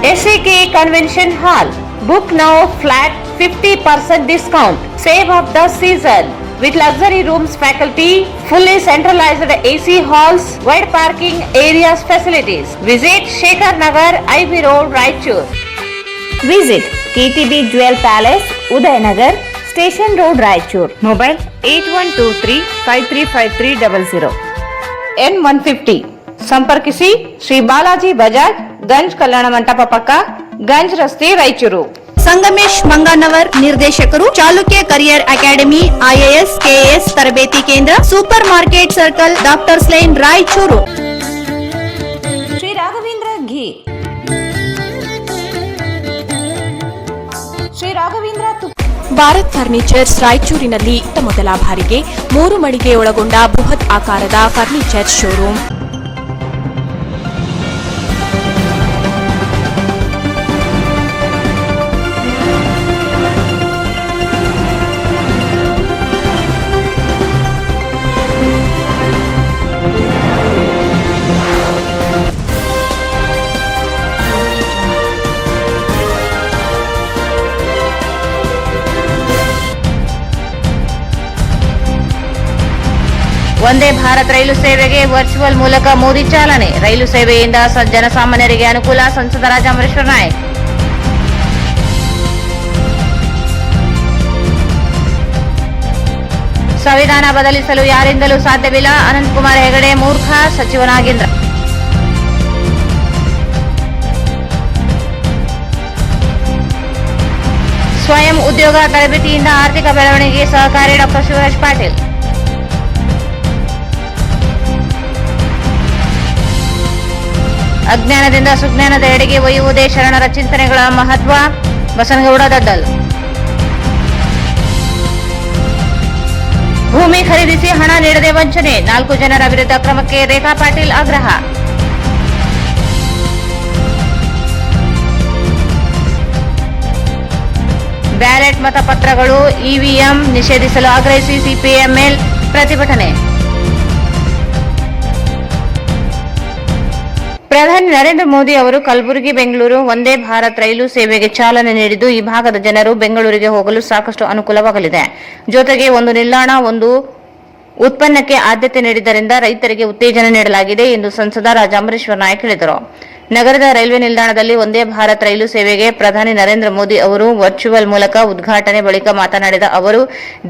SAK Convention Hall. Book now flat 50% discount. Save of the season. With luxury rooms, faculty, fully centralized AC halls, wide parking areas facilities. Visit Shekhar Nagar, IB Road, Raichur. Visit KTB Jewel Palace, Udayanagar, Station Road, Raichur. Mobile 8123-535300. N150. ಸಂಪರ್ಕಿಸಿ ಶ್ರೀ ಬಾಲಾಜಿ ಬಜಾಜ್, ಗಂಜ್ ಕಲ್ಯಾಣ ಮಂಟಪ ಪಕ್ಕ, ಗಂಜ್ ರಸ್ತೆ, ರಾಯಚೂರು. ಸಂಗಮೇಶ್ ಮಂಗನವರ್ ನಿರ್ದೇಶಕರು, Chalukya career academy, IAS KAS ತರಬೇತಿ ಕೇಂದ್ರ, supermarket circle, doctors line, Raichur. Shri Raghavendra ghee, Shri Raghavendra Bharat furnitures ರಾಯಚೂರಿನಲ್ಲಿ ಮೊದಲ ಬಾರಿಗೆ 3 ಮಳಿಗೆ ಒಳಗೊಂಡ ಬೃಹತ್ ಆಕಾರದ ಫರ್ನಿಚರ್ ಶೋರೂಮ್. ವಂದೇ ಭಾರತ್ ರೈಲು ಸೇವೆಗೆ ವರ್ಚುವಲ್ ಮೂಲಕ ಮೋದಿ ಚಾಲನೆ. ರೈಲು ಸೇವೆಯಿಂದ ಜನಸಾಮಾನ್ಯರಿಗೆ ಅನುಕೂಲ. ಸಂಸದ ರಾಜಾಮರೇಶ್ವರ ನಾಯ್ಕ್. ಸಂವಿಧಾನ ಬದಲಿಸಲು ಯಾರಿಂದಲೂ ಸಾಧ್ಯವಿಲ್ಲ. ಅನಂತಕುಮಾರ್ ಹೆಗಡೆ ಮೂರ್ಖ. ಸಚಿವ ನಾಗೇಂದ್ರ. ಸ್ವಯಂ ಉದ್ಯೋಗ ತರಬೇತಿಯಿಂದ ಆರ್ಥಿಕ ಬೆಳವಣಿಗೆಗೆ ಸಹಕಾರಿ. ಡಾಕ್ಟರ್ ಶಿವರಾಜ್ ಪಾಟೀಲ್. ಅಜ್ಞಾನದಿಂದ ಸುಜ್ಞಾನದ ಎಡೆಗೆ ಒಯ್ಯುವುದೇ ಶರಣರ ಚಿಂತನೆಗಳ ಮಹತ್ವ. ಬಸನಗೌಡ ದದ್ದಲ್. ಭೂಮಿ ಖರೀದಿಸಿ ಹಣ ನೀಡದೆ ವಂಚನೆ, 4 ಜನರ ವಿರುದ್ಧ ಕ್ರಮಕ್ಕೆ ರೇಖಾ ಪಾಟೀಲ್ ಆಗ್ರಹ. ಬ್ಯಾಲೆಟ್ ಮತಪತ್ರಗಳು EVM ನಿಷೇಧಿಸಲು ಆಗ್ರಹಿಸಿ CPML ಪ್ರತಿಭಟನೆ. ಪ್ರಧಾನಿ ನರೇಂದ್ರ ಮೋದಿ ಅವರು ಕಲಬುರಗಿ ಬೆಂಗಳೂರು ವಂದೇ ಭಾರತ್ ರೈಲು ಸೇವೆಗೆ ಚಾಲನೆ ನೀಡಿದ್ದು, ಈ ಭಾಗದ ಜನರು ಬೆಂಗಳೂರಿಗೆ ಹೋಗಲು ಸಾಕಷ್ಟು ಅನುಕೂಲವಾಗಲಿದೆ. ಜೊತೆಗೆ ಒಂದು ನಿಲ್ದಾಣ, ಒಂದು ಉತ್ಪನ್ನಕ್ಕೆ ಆದ್ಯತೆ ನೀಡಿದ್ದರಿಂದ ರೈತರಿಗೆ ಉತ್ತೇಜನ ನೀಡಲಾಗಿದೆ ಎಂದು ಸಂಸದ ರಾಜಾಮರೇಶ್ವರ ನಾಯ್ಕ್ ಹೇಳಿದರು. ನಗರದ ರೈಲ್ವೆ ನಿಲ್ದಾಣದಲ್ಲಿ ವಂದೇ ಭಾರತ್ ರೈಲು ಸೇವೆಗೆ ಪ್ರಧಾನಿ ನರೇಂದ್ರ ಮೋದಿ ಅವರು ವರ್ಚುವಲ್ ಮೂಲಕ ಉದ್ಘಾಟನೆ ಬಳಿಕ ಮಾತನಾಡಿದ ಅವರು,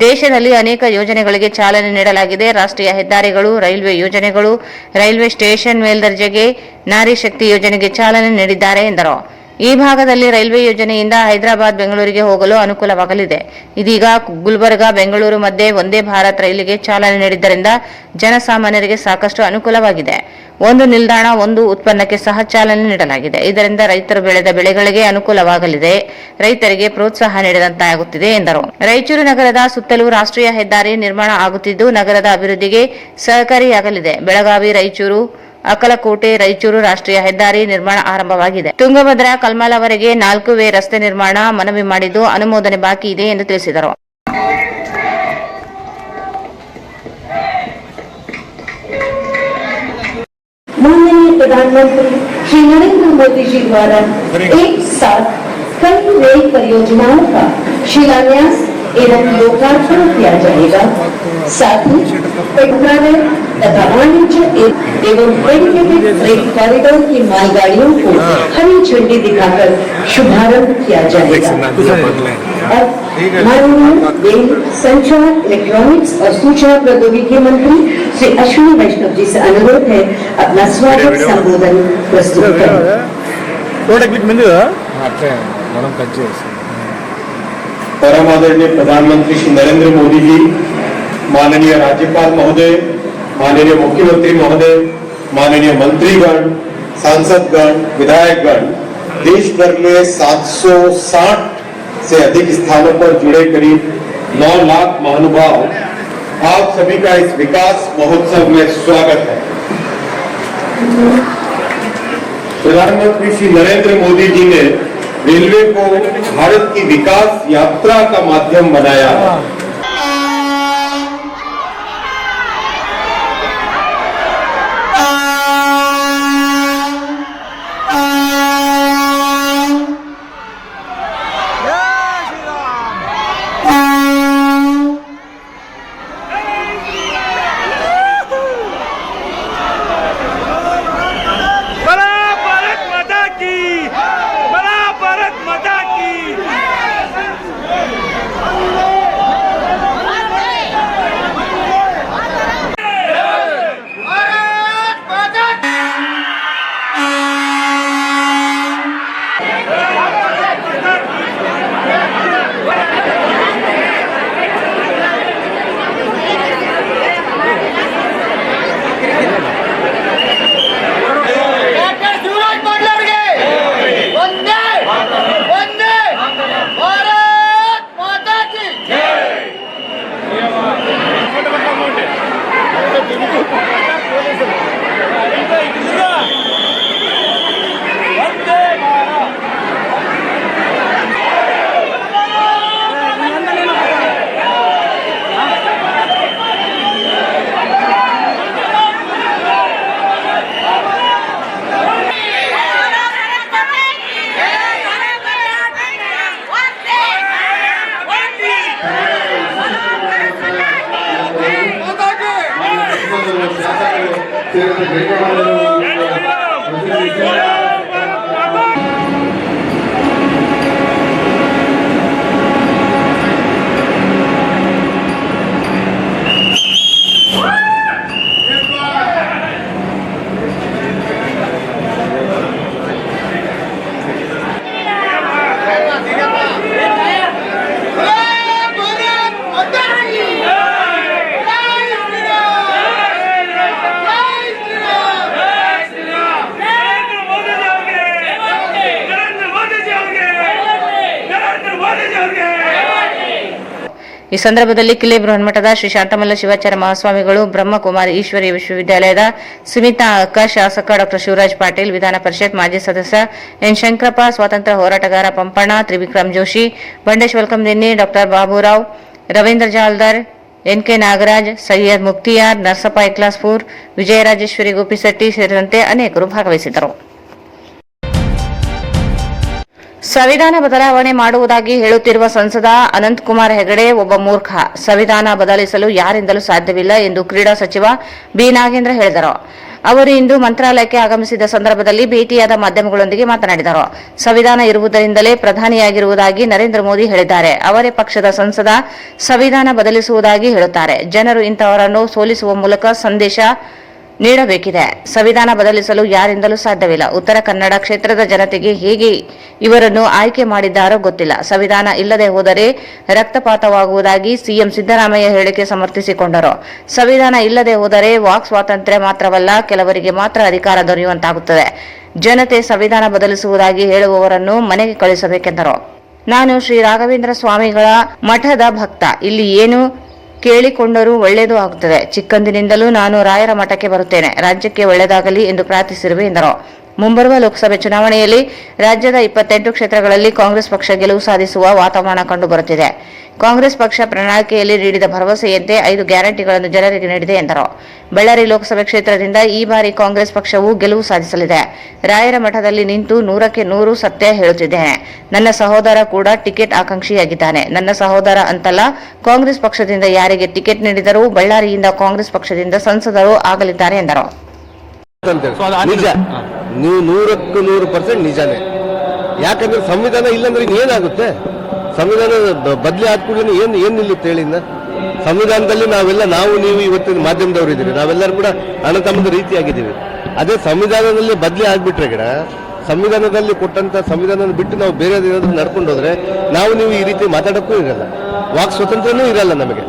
ದೇಶದಲ್ಲಿ ಅನೇಕ ಯೋಜನೆಗಳಿಗೆ ಚಾಲನೆ ನೀಡಲಾಗಿದೆ. ರಾಷ್ಟ್ರೀಯ ಹೆದ್ದಾರಿಗಳು, ರೈಲ್ವೆ ಯೋಜನೆಗಳು, ರೈಲ್ವೆ ಸ್ಟೇಷನ್ ಮೇಲ್ದರ್ಜೆಗೆ ನಾರಿ ಶಕ್ತಿ ಯೋಜನೆಗೆ ಚಾಲನೆ ನೀಡಿದ್ದಾರೆ ಎಂದರು. ಈ ಭಾಗದಲ್ಲಿ ರೈಲ್ವೆ ಯೋಜನೆಯಿಂದ ಹೈದರಾಬಾದ್ ಬೆಂಗಳೂರಿಗೆ ಹೋಗಲು ಅನುಕೂಲವಾಗಲಿದೆ. ಇದೀಗ ಗುಲ್ಬರ್ಗಾ ಬೆಂಗಳೂರು ಮಧ್ಯೆ ವಂದೇ ಭಾರತ್ ರೈಲಿಗೆ ಚಾಲನೆ ನೀಡಿದ್ದರಿಂದ ಜನಸಾಮಾನ್ಯರಿಗೆ ಸಾಕಷ್ಟು ಅನುಕೂಲವಾಗಿದೆ. ಒಂದು ನಿಲ್ದಾಣ, ಒಂದು ಉತ್ಪನ್ನಕ್ಕೆ ಸಹ ಚಾಲನೆ ನೀಡಲಾಗಿದೆ. ಇದರಿಂದ ರೈತರು ಬೆಳೆದ ಬೆಳೆಗಳಿಗೆ ಅನುಕೂಲವಾಗಲಿದೆ, ರೈತರಿಗೆ ಪ್ರೋತ್ಸಾಹ ನೀಡಿದಂತಾಗುತ್ತಿದೆ ಎಂದರು. ರಾಯಚೂರು ನಗರದ ಸುತ್ತಲೂ ರಾಷ್ಟ್ರೀಯ ಹೆದ್ದಾರಿ ನಿರ್ಮಾಣ ಆಗುತ್ತಿದ್ದು, ನಗರದ ಅಭಿವೃದ್ಧಿಗೆ ಸಹಕಾರಿಯಾಗಲಿದೆ. ಬೆಳಗಾವಿ, ರಾಯಚೂರು, ಅಕಲಕೋಟೆ, ರಾಯಚೂರು ರಾಷ್ಟ್ರೀಯ ಹೆದ್ದಾರಿ ನಿರ್ಮಾಣ ಆರಂಭವಾಗಿದೆ. ತುಂಗಭದ್ರಾ ಕಲ್ಮಾಲವರೆಗೆ 4 ವೇ ರಸ್ತೆ ನಿರ್ಮಾಣ ಮನವಿ ಮಾಡಿದ್ದು, ಅನುಮೋದನೆ ಬಾಕಿ ಇದೆ ಎಂದು ತಿಳಿಸಿದರು. माननीय प्रधानमंत्री श्री नरेंद्र मोदी जी द्वारा एक साथ कई नई परियोजनाओं का शिलान्यास एवं लोकार्पण किया जाएगा। साथ ही मंत्रालय तथा वाणिज्य एवं डेडिकेटेड फ्रेट कॉरिडोर की मालगाड़ियों को हरी झंडी दिखाकर शुभारंभ किया जाएगा। और माननीय रेल, संचार, इलेक्ट्रॉनिक्स और सूचना प्रौद्योगिकी मंत्री श्री अश्विनी वैष्णव जी से अनुरोध है अपना स्वागत संबोधन प्रस्तुत करें। परम आदरणीय प्रधानमंत्री श्री नरेंद्र मोदी जी, माननीय राज्यपाल महोदय, माननीय मुख्यमंत्री महोदय, माननीय मंत्रीगण, सांसदगण, विधायकगण, देश भर में 760 से अधिक स्थानों पर जुड़े करीब 9 लाख महानुभाव, आप सभी का इस विकास महोत्सव में स्वागत है। प्रधानमंत्री श्री नरेंद्र मोदी जी ने रेलवे को भारत की विकास यात्रा का माध्यम बनाया। ಈ ಸಂದರ್ಭದಲ್ಲಿ ಕಿಲೆ ಬೃಹನ್ಮಠದ ಶ್ರೀ ಶಾಂತಮಲ್ಲ ಶಿವಾಚಾರ್ಯ ಮಹಾಸ್ವಾಮಿಗಳು, ಬ್ರಹ್ಮಕುಮಾರಿ ಈಶ್ವರೀಯ ವಿಶ್ವವಿದ್ಯಾಲಯದ ಸ್ಮಿತಾ ಅಕ್ಕ, ಶಾಸಕ ಡಾ ಶಿವರಾಜ್ ಪಾಟೀಲ್, ವಿಧಾನ ಪರಿಷತ್ ಮಾಜಿ ಸದಸ್ಯ ಎನ್ ಶಂಕರಪ್ಪ, ಸ್ವಾತಂತ್ರ್ಯ ಹೋರಾಟಗಾರ ಪಂಪಣ್ಣ, ತ್ರಿವಿಕ್ರಮ್ ಜೋಶಿ, ಬಂಡೇಶ್ ವಲ್ಕಂದಿನ್ನಿ, ಡಾ ಬಾಬುರಾವ್, ರವೀಂದ್ರ ಜಾಲ್ದಾರ್, ಎನ್ಕೆ ನಾಗರಾಜ್, ಸೈಯದ್ ಮುಕ್ತಿಯಾರ್, ನರಸಪ್ಪ ಇಕ್ಲಾಸ್ಪುರ್, ವಿಜಯರಾಜೇಶ್ವರಿ ಗೋಪಿಶೆಟ್ಟಿ ಸೇರಿದಂತೆ ಅನೇಕರು ಭಾಗವಹಿಸಿದ್ದರು. ಸಂವಿಧಾನ ಬದಲಾವಣೆ ಮಾಡುವುದಾಗಿ ಹೇಳುತ್ತಿರುವ ಸಂಸದ ಅನಂತಕುಮಾರ್ ಹೆಗಡೆ ಒಬ್ಬ ಮೂರ್ಖ. ಸಂವಿಧಾನ ಬದಲಿಸಲು ಯಾರಿಂದಲೂ ಸಾಧ್ಯವಿಲ್ಲ ಎಂದು ಕ್ರೀಡಾ ಸಚಿವ ಬಿ ನಾಗೇಂದ್ರ ಹೇಳಿದರು. ಅವರು ಇಂದು ಮಂತ್ರಾಲಯಕ್ಕೆ ಆಗಮಿಸಿದ ಸಂದರ್ಭದಲ್ಲಿ ಭೇಟಿಯಾದ ಮಾಧ್ಯಮಗಳೊಂದಿಗೆ ಮಾತನಾಡಿದರು. ಸಂವಿಧಾನ ಇರುವುದರಿಂದಲೇ ಪ್ರಧಾನಿಯಾಗಿರುವುದಾಗಿ ನರೇಂದ್ರ ಮೋದಿ ಹೇಳಿದ್ದಾರೆ. ಅವರೇ ಪಕ್ಷದ ಸಂಸದ ಸಂವಿಧಾನ ಬದಲಿಸುವುದಾಗಿ ಹೇಳುತ್ತಾರೆ. ಜನರು ಇಂತಹವರನ್ನು ಸೋಲಿಸುವ ಮೂಲಕ ಸಂದೇಶ ನೀಡಬೇಕಿದೆ. ಸಂವಿಧಾನ ಬದಲಿಸಲು ಯಾರಿಂದಲೂ ಸಾಧ್ಯವಿಲ್ಲ. ಉತ್ತರ ಕನ್ನಡ ಕ್ಷೇತ್ರದ ಜನತೆಗೆ ಹೇಗೆ ಇವರನ್ನು ಆಯ್ಕೆ ಮಾಡಿದ್ದಾರೋ ಗೊತ್ತಿಲ್ಲ. ಸಂವಿಧಾನ ಇಲ್ಲದೆ ಹೋದರೆ ರಕ್ತಪಾತವಾಗುವುದಾಗಿ ಸಿಎಂ ಸಿದ್ದರಾಮಯ್ಯ ಹೇಳಿಕೆ ಸಮರ್ಥಿಸಿಕೊಂಡರು. ಸಂವಿಧಾನ ಇಲ್ಲದೆ ಹೋದರೆ ವಾಕ್ ಸ್ವಾತಂತ್ರ್ಯ ಮಾತ್ರವಲ್ಲ, ಕೆಲವರಿಗೆ ಮಾತ್ರ ಅಧಿಕಾರ ದೊರೆಯುವಂತಾಗುತ್ತದೆ. ಜನತೆ ಸಂವಿಧಾನ ಬದಲಿಸುವುದಾಗಿ ಹೇಳುವವರನ್ನು ಮನೆಗೆ ಕಳುಹಿಸಬೇಕೆಂದರು. ನಾನು ಶ್ರೀ ರಾಘವೇಂದ್ರ ಸ್ವಾಮಿಗಳ ಮಠದ ಭಕ್ತ. ಇಲ್ಲಿ ಏನು ಕೇಳಿಕೊಂಡರೂ ಒಳ್ಳೆಯದು ಆಗುತ್ತದೆ. ಚಿಕ್ಕಂದಿನಿಂದಲೂ ನಾನು ರಾಯರ ಮಠಕ್ಕೆ ಬರುತ್ತೇನೆ. ರಾಜ್ಯಕ್ಕೆ ಒಳ್ಳೆಯದಾಗಲಿ ಎಂದು ಪ್ರಾರ್ಥಿಸಿರುವೆ ಎಂದರು. ಮುಂಬರುವ ಲೋಕಸಭೆ ಚುನಾವಣೆಯಲ್ಲಿ ರಾಜ್ಯದ 28 ಕ್ಷೇತ್ರಗಳಲ್ಲಿ ಕಾಂಗ್ರೆಸ್ ಪಕ್ಷ ಗೆಲುವು ಸಾಧಿಸುವ ವಾತಾವರಣ ಕಂಡುಬರುತ್ತಿದೆ. ಕಾಂಗ್ರೆಸ್ ಪಕ್ಷ ಪ್ರಣಾಳಿಕೆಯಲ್ಲಿ ನೀಡಿದ ಭರವಸೆಯಂತೆ 5 ಗ್ಯಾರಂಟಿಗಳನ್ನು ಜನರಿಗೆ ನೀಡಿದೆ ಎಂದರು. ಬಳ್ಳಾರಿ ಲೋಕಸಭೆ ಕ್ಷೇತ್ರದಿಂದ ಈ ಬಾರಿ ಕಾಂಗ್ರೆಸ್ ಪಕ್ಷವು ಗೆಲುವು ಸಾಧಿಸಲಿದೆ. ರಾಯರ ಮಠದಲ್ಲಿ ನಿಂತು 100ಕ್ಕೆ 100 ಸತ್ಯ ಹೇಳುತ್ತಿದ್ದೇನೆ. ನನ್ನ ಸಹೋದರ ಕೂಡ ಟಿಕೆಟ್ ಆಕಾಂಕ್ಷಿಯಾಗಿದ್ದಾನೆ. ನನ್ನ ಸಹೋದರ ಅಂತಲ್ಲ, ಕಾಂಗ್ರೆಸ್ ಪಕ್ಷದಿಂದ ಯಾರಿಗೆ ಟಿಕೆಟ್ ನೀಡಿದರೂ ಬಳ್ಳಾರಿಯಿಂದ ಕಾಂಗ್ರೆಸ್ ಪಕ್ಷದಿಂದ ಸಂಸದರು ಆಗಲಿದ್ದಾರೆ ಎಂದರು. ನಿಜ, ನೀವು 100% ನಿಜಾನೇ. ಯಾಕಂದ್ರೆ ಸಂವಿಧಾನ ಇಲ್ಲಂದ್ರೆ ಏನಾಗುತ್ತೆ? ಸಂವಿಧಾನ ಬದಲಿ ಆದ್ಕೂಡಲೇ ಏನ್ ನಿಲ್ಲುತ್ತೆ ಹೇಳಿಂದ? ಸಂವಿಧಾನದಲ್ಲಿ ನಾವು ನೀವು ಇವತ್ತಿನ ಮಾಧ್ಯಮದವರು ಇದ್ದೀವಿ, ನಾವೆಲ್ಲರೂ ಕೂಡ ಅಣ್ಣ ತಮ್ಮದ ರೀತಿಯಾಗಿದ್ದೀವಿ. ಅದೇ ಸಂವಿಧಾನದಲ್ಲಿ ಬದಲಿ ಆಗ್ಬಿಟ್ರೆ ಗಿಡ, ಸಂವಿಧಾನದಲ್ಲಿ ಕೊಟ್ಟಂತ ಸಂವಿಧಾನ ಬಿಟ್ಟು ನಾವು ಬೇರೆ ಏನಾದ್ರೂ ನಡ್ಕೊಂಡು ಹೋದ್ರೆ ನಾವು ನೀವು ಈ ರೀತಿ ಮಾತಾಡಕ್ಕೂ ಇರಲ್ಲ, ವಾಕ್ ಸ್ವಾತಂತ್ರ್ಯನೂ ಇರಲ್ಲ ನಮಗೆ.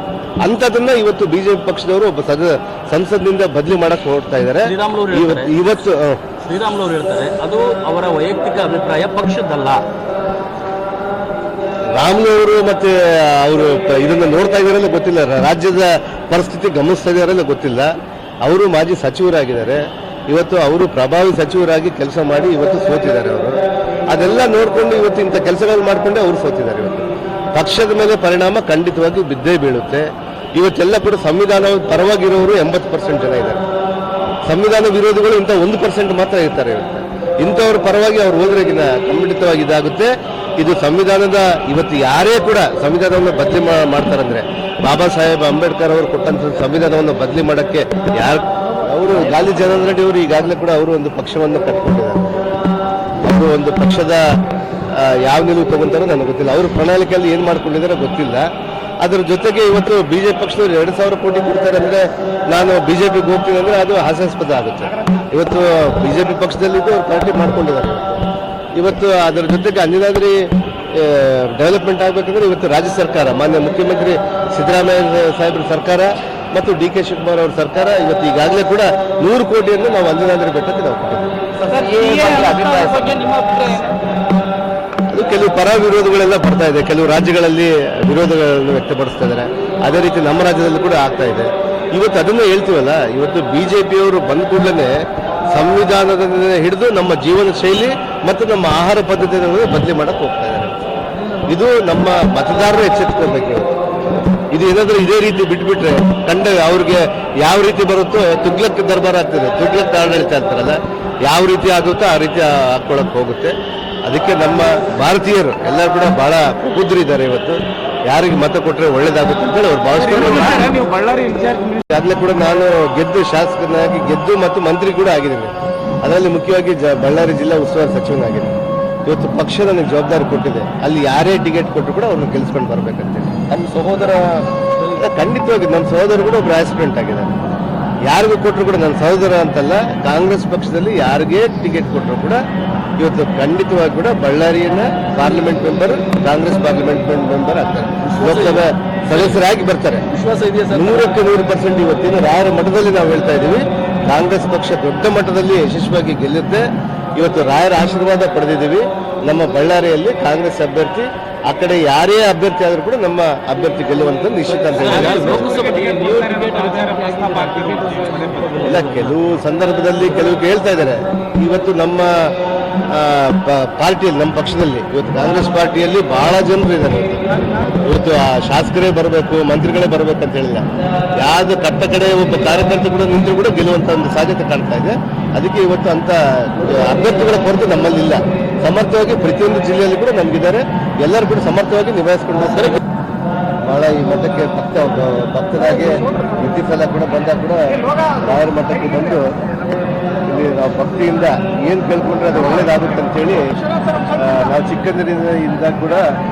ಅಂತದನ್ನ ಇವತ್ತು ಬಿಜೆಪಿ ಪಕ್ಷದವರು ಒಬ್ಬ ಸಂಸದ್ನಿಂದ ಬದಲಿ ಮಾಡಕ್ ಹೊರಡ್ತಾ ಇದ್ದಾರೆ. ಇವತ್ತು ಶ್ರೀರಾಮುಲು ಅವರು ಹೇಳ್ತಾರೆ ಅದು ಅವರ ವೈಯಕ್ತಿಕ ಅಭಿಪ್ರಾಯ, ಪಕ್ಷದಲ್ಲ. ರಾಮುಲು ಅವರು ಮತ್ತೆ ಅವರು ಇದನ್ನ ನೋಡ್ತಾ ಇದಾರಲ್ಲ ಗೊತ್ತಿಲ್ಲ, ರಾಜ್ಯದ ಪರಿಸ್ಥಿತಿ ಗಮನಿಸ್ತಾ ಇದಾರಲ್ಲ ಗೊತ್ತಿಲ್ಲ. ಅವರು ಮಾಜಿ ಸಚಿವರಾಗಿದ್ದಾರೆ. ಇವತ್ತು ಅವರು ಪ್ರಭಾವಿ ಸಚಿವರಾಗಿ ಕೆಲಸ ಮಾಡಿ ಇವತ್ತು ಸೋತಿದ್ದಾರೆ. ಅವರು ಅದೆಲ್ಲ ನೋಡ್ಕೊಂಡು ಇವತ್ತು ಇಂಥ ಕೆಲಸಗಳು ಮಾಡ್ಕೊಂಡೆ ಅವರು ಸೋತಿದ್ದಾರೆ. ಇವತ್ತು ಪಕ್ಷದ ಮೇಲೆ ಪರಿಣಾಮ ಖಂಡಿತವಾಗಿ ಬಿದ್ದೇ ಬೀಳುತ್ತೆ. ಇವತ್ತೆಲ್ಲ ಕೂಡ ಸಂವಿಧಾನ ಪರವಾಗಿರೋರು 80% ಜನ ಇದ್ದಾರೆ. ಸಂವಿಧಾನ ವಿರೋಧಿಗಳು ಇಂಥ 1% ಮಾತ್ರ ಇರ್ತಾರೆ. ಇಂಥವ್ರ ಪರವಾಗಿ ಅವ್ರು ಹೋದ್ರೆಗಿನ ಖಂಡಿತವಾಗಿ ಇದಾಗುತ್ತೆ. ಇದು ಸಂವಿಧಾನದ ಇವತ್ತು ಯಾರೇ ಕೂಡ ಸಂವಿಧಾನವನ್ನು ಬದಲಿ ಮಾಡ್ತಾರಂದ್ರೆ ಬಾಬಾ ಸಾಹೇಬ್ ಅಂಬೇಡ್ಕರ್ ಅವರು ಕೊಟ್ಟಂತ ಸಂವಿಧಾನವನ್ನು ಬದಲಿ ಮಾಡಕ್ಕೆ ಅವರು ಗಾಲಿ ಜನಾರ್ದನ ರೆಡ್ಡಿ ಅವರು ಈಗಾಗಲೇ ಕೂಡ ಅವರು ಒಂದು ಪಕ್ಷವನ್ನು ಕಟ್ಕೊಂಡಿದ್ದಾರೆ. ಅವರು ಒಂದು ಪಕ್ಷದ ಯಾವ ನಿಲುವು ತಗೊಂತಾರೋ ನನಗೆ ಗೊತ್ತಿಲ್ಲ. ಅವರು ಪ್ರಣಾಳಿಕೆಯಲ್ಲಿ ಏನ್ ಮಾಡ್ಕೊಂಡಿದ್ದಾರೆ ಗೊತ್ತಿಲ್ಲ. ಅದ್ರ ಜೊತೆಗೆ ಇವತ್ತು ಬಿಜೆಪಿ ಪಕ್ಷದವರು 2,000 ಕೋಟಿ ಕೊಡ್ತಾರೆ ಅಂದ್ರೆ ನಾನು ಬಿಜೆಪಿಗೆ ಹೋಗ್ತೀನಿ ಅಂದ್ರೆ ಅದು ಹಾಸ್ಯಾಸ್ಪದ ಆಗುತ್ತೆ. ಇವತ್ತು ಬಿಜೆಪಿ ಪಕ್ಷದಲ್ಲಿ ಅವ್ರು ಪಾರ್ಟಿ ಮಾಡ್ಕೊಂಡಿದ್ದಾರೆ. ಇವತ್ತು ಅದರ ಜೊತೆಗೆ ಅಂಜನಾದ್ರಿ ಡೆವಲಪ್ಮೆಂಟ್ ಆಗ್ಬೇಕಂದ್ರೆ ಇವತ್ತು ರಾಜ್ಯ ಸರ್ಕಾರ, ಮಾನ್ಯ ಮುಖ್ಯಮಂತ್ರಿ ಸಿದ್ದರಾಮಯ್ಯ ಸಾಹೇಬ್ರ ಸರ್ಕಾರ ಮತ್ತು ಡಿ ಕೆ ಶಿವಕುಮಾರ್ ಅವ್ರ ಸರ್ಕಾರ ಇವತ್ತು ಈಗಾಗಲೇ ಕೂಡ 100 ಕೋಟಿಯನ್ನು ನಾವು ಅಂಜನಾದ್ರಿ ಬೆಟ್ಟಕ್ಕೆ ನಾವು ಅದು ಕೆಲವು ಪರ ವಿರೋಧಗಳೆಲ್ಲ ಬರ್ತಾ ಇದೆ. ಕೆಲವು ರಾಜ್ಯಗಳಲ್ಲಿ ವಿರೋಧಗಳನ್ನು ವ್ಯಕ್ತಪಡಿಸ್ತಾ ಇದ್ದಾರೆ. ಅದೇ ರೀತಿ ನಮ್ಮ ರಾಜ್ಯದಲ್ಲಿ ಕೂಡ ಆಗ್ತಾ ಇದೆ. ಇವತ್ತು ಅದನ್ನ ಹೇಳ್ತೀವಲ್ಲ, ಇವತ್ತು ಬಿಜೆಪಿಯವರು ಬಂದ ಕೂಡಲೇ ಸಂವಿಧಾನದಿಂದ ಹಿಡಿದು ನಮ್ಮ ಜೀವನ ಶೈಲಿ ಮತ್ತು ನಮ್ಮ ಆಹಾರ ಪದ್ಧತಿಯನ್ನು ಬದಲಿ ಮಾಡಕ್ ಹೋಗ್ತಾ ಇದ್ದಾರೆ. ಇದು ನಮ್ಮ ಮತದಾರರು ಎಚ್ಚೆತ್ಕೋಬೇಕು. ಇದು ಏನಾದ್ರೂ ಇದೇ ರೀತಿ ಬಿಟ್ಬಿಟ್ರೆ ಅವ್ರಿಗೆ ಯಾವ ರೀತಿ ಬರುತ್ತೋ ತುಗ್ಲಕ್ ದರ್ಬಾರ್ ಆಗ್ತದೆ, ತುಗ್ಲಕ್ ಆಡಳಿತ ಅಂತಾರಲ್ಲ, ಯಾವ ರೀತಿ ಆಗುತ್ತೋ ಆ ರೀತಿ ಹಾಕೊಳಕ್ ಹೋಗುತ್ತೆ. ಅದಕ್ಕೆ ನಮ್ಮ ಭಾರತೀಯರು ಎಲ್ಲರೂ ಕೂಡ ಬಹಳ ಪ್ರಬುದ್ಧರಿದ್ದಾರೆ. ಇವತ್ತು ಯಾರಿಗೆ ಮತ ಕೊಟ್ಟರೆ ಒಳ್ಳೇದಾಗುತ್ತೆ ಅಂತೇಳಿ ಅವ್ರು ಭಾವಿಸ್ಕೊಂಡು ಈಗಾಗಲೇ ಕೂಡ ನಾನು ಗೆದ್ದು ಶಾಸಕನಾಗಿ ಗೆದ್ದು ಮತ್ತು ಮಂತ್ರಿ ಕೂಡ ಆಗಿದ್ದೀನಿ. ಅದರಲ್ಲಿ ಮುಖ್ಯವಾಗಿ ಬಳ್ಳಾರಿ ಜಿಲ್ಲಾ ಉಸ್ತುವಾರಿ ಸಚಿವನಾಗಿದೆ. ಇವತ್ತು ಪಕ್ಷ ನನಗೆ ಜವಾಬ್ದಾರಿ ಕೊಟ್ಟಿದೆ, ಅಲ್ಲಿ ಯಾರೇ ಟಿಕೆಟ್ ಕೊಟ್ಟರು ಕೂಡ ಅವ್ರನ್ನ ಗೆಲ್ಸ್ಕೊಂಡು ಬರ್ಬೇಕಂತೇಳಿ. ನಮ್ಮ ಸಹೋದರ ಖಂಡಿತವಾಗಿ ನಮ್ಮ ಸಹೋದರ ಕೂಡ ಒಬ್ಬರು ಆಸ್ಪಿರೆಂಟ್ ಆಗಿದ್ದಾರೆ. ಯಾರಿಗೂ ಕೊಟ್ಟರು ಕೂಡ ನನ್ನ ಸಹೋದರ ಅಂತಲ್ಲ, ಕಾಂಗ್ರೆಸ್ ಪಕ್ಷದಲ್ಲಿ ಯಾರಿಗೇ ಟಿಕೆಟ್ ಕೊಟ್ಟರು ಕೂಡ ಇವತ್ತು ಖಂಡಿತವಾಗಿ ಕೂಡ ಬಳ್ಳಾರಿಯನ್ನ parliament member, Congress parliament member ಆಗ್ತಾರೆ, ಲೋಕಸಭಾ ಸದಸ್ಯರಾಗಿ ಬರ್ತಾರೆ. ವಿಶ್ವಾಸ ಇದೆಯಾ ಸರ್? 100% ಇವತ್ತಿನ ರಾಯರ ಮಠದಲ್ಲಿ ನಾವು ಹೇಳ್ತಾ ಇದ್ದೀವಿ, ಕಾಂಗ್ರೆಸ್ ಪಕ್ಷ ದೊಡ್ಡ ಮಟ್ಟದಲ್ಲಿ ಯಶಸ್ವಿಯಾಗಿ ಗೆಲ್ಲುತ್ತೆ. ಇವತ್ತು ರಾಯರ ಆಶೀರ್ವಾದ ಪಡೆದಿದ್ದೀವಿ. ನಮ್ಮ ಬಳ್ಳಾರಿಯಲ್ಲಿ ಕಾಂಗ್ರೆಸ್ ಅಭ್ಯರ್ಥಿ, ಆ ಕಡೆ ಯಾರೇ ಅಭ್ಯರ್ಥಿ ಆದರೂ ಕೂಡ ನಮ್ಮ ಅಭ್ಯರ್ಥಿ ಗೆಲ್ಲುವಂತ ನಿಶ್ಚಿತ ಅಂತ ಇಲ್ಲ. ಕೆಲವು ಸಂದರ್ಭದಲ್ಲಿ ಕೆಲವು ಹೇಳ್ತಾ ಇದ್ದಾರೆ. ಇವತ್ತು ನಮ್ಮ ಪಾರ್ಟಿಯಲ್ಲಿ, ನಮ್ಮ ಪಕ್ಷದಲ್ಲಿ ಇವತ್ತು ಕಾಂಗ್ರೆಸ್ ಪಾರ್ಟಿಯಲ್ಲಿ ಬಹಳ ಜನರು ಇದ್ದಾರೆ. ಇವತ್ತು ಆ ಶಾಸಕರೇ ಬರಬೇಕು, ಮಂತ್ರಿಗಳೇ ಬರಬೇಕು ಅಂತ ಹೇಳಿಲ್ಲ. ಯಾವ್ದು ಕಟ್ಟ ಕಡೆ ಒಬ್ಬ ಕಾರ್ಯಕರ್ತ ಕೂಡ ನಿಂತರೂ ಕೂಡ ಗೆಲ್ಲುವಂತ ಒಂದು ಸಾಧ್ಯತೆ ಕಾಣ್ತಾ ಇದೆ. ಅದಕ್ಕೆ ಇವತ್ತು ಅಂತ ಅಭ್ಯರ್ಥಿಗಳ ಕೊರತೆ ನಮ್ಮಲ್ಲಿ ಇಲ್ಲ. ಸಮರ್ಥವಾಗಿ ಪ್ರತಿಯೊಂದು ಜಿಲ್ಲೆಯಲ್ಲಿ ಕೂಡ ನಮಗಿದ್ದಾರೆ. ಎಲ್ಲರೂ ಕೂಡ ಸಮರ್ಥವಾಗಿ ನಿಭಾಯಿಸ್ಕೊಂಡು ಹೋಗ್ತಾರೆ. ಬಹಳ ಈ ಮಠಕ್ಕೆ ಭಕ್ತರಾಗಿ ಪ್ರತಿ ಸಲ ಕೂಡ ಬಂದಾಗ ಕೂಡ ರಾಯರ ಮಠಕ್ಕೆ ಬಂದು ಇಲ್ಲಿ ನಾವು ಭಕ್ತಿಯಿಂದ ಏನು ಕೇಳ್ಕೊಂಡ್ರೆ ಅದು ಒಳ್ಳೇದಾಗುತ್ತೆ ಅಂತೇಳಿ ನಾವು ಚಿಕ್ಕಂದಿನಿಂದ ಕೂಡ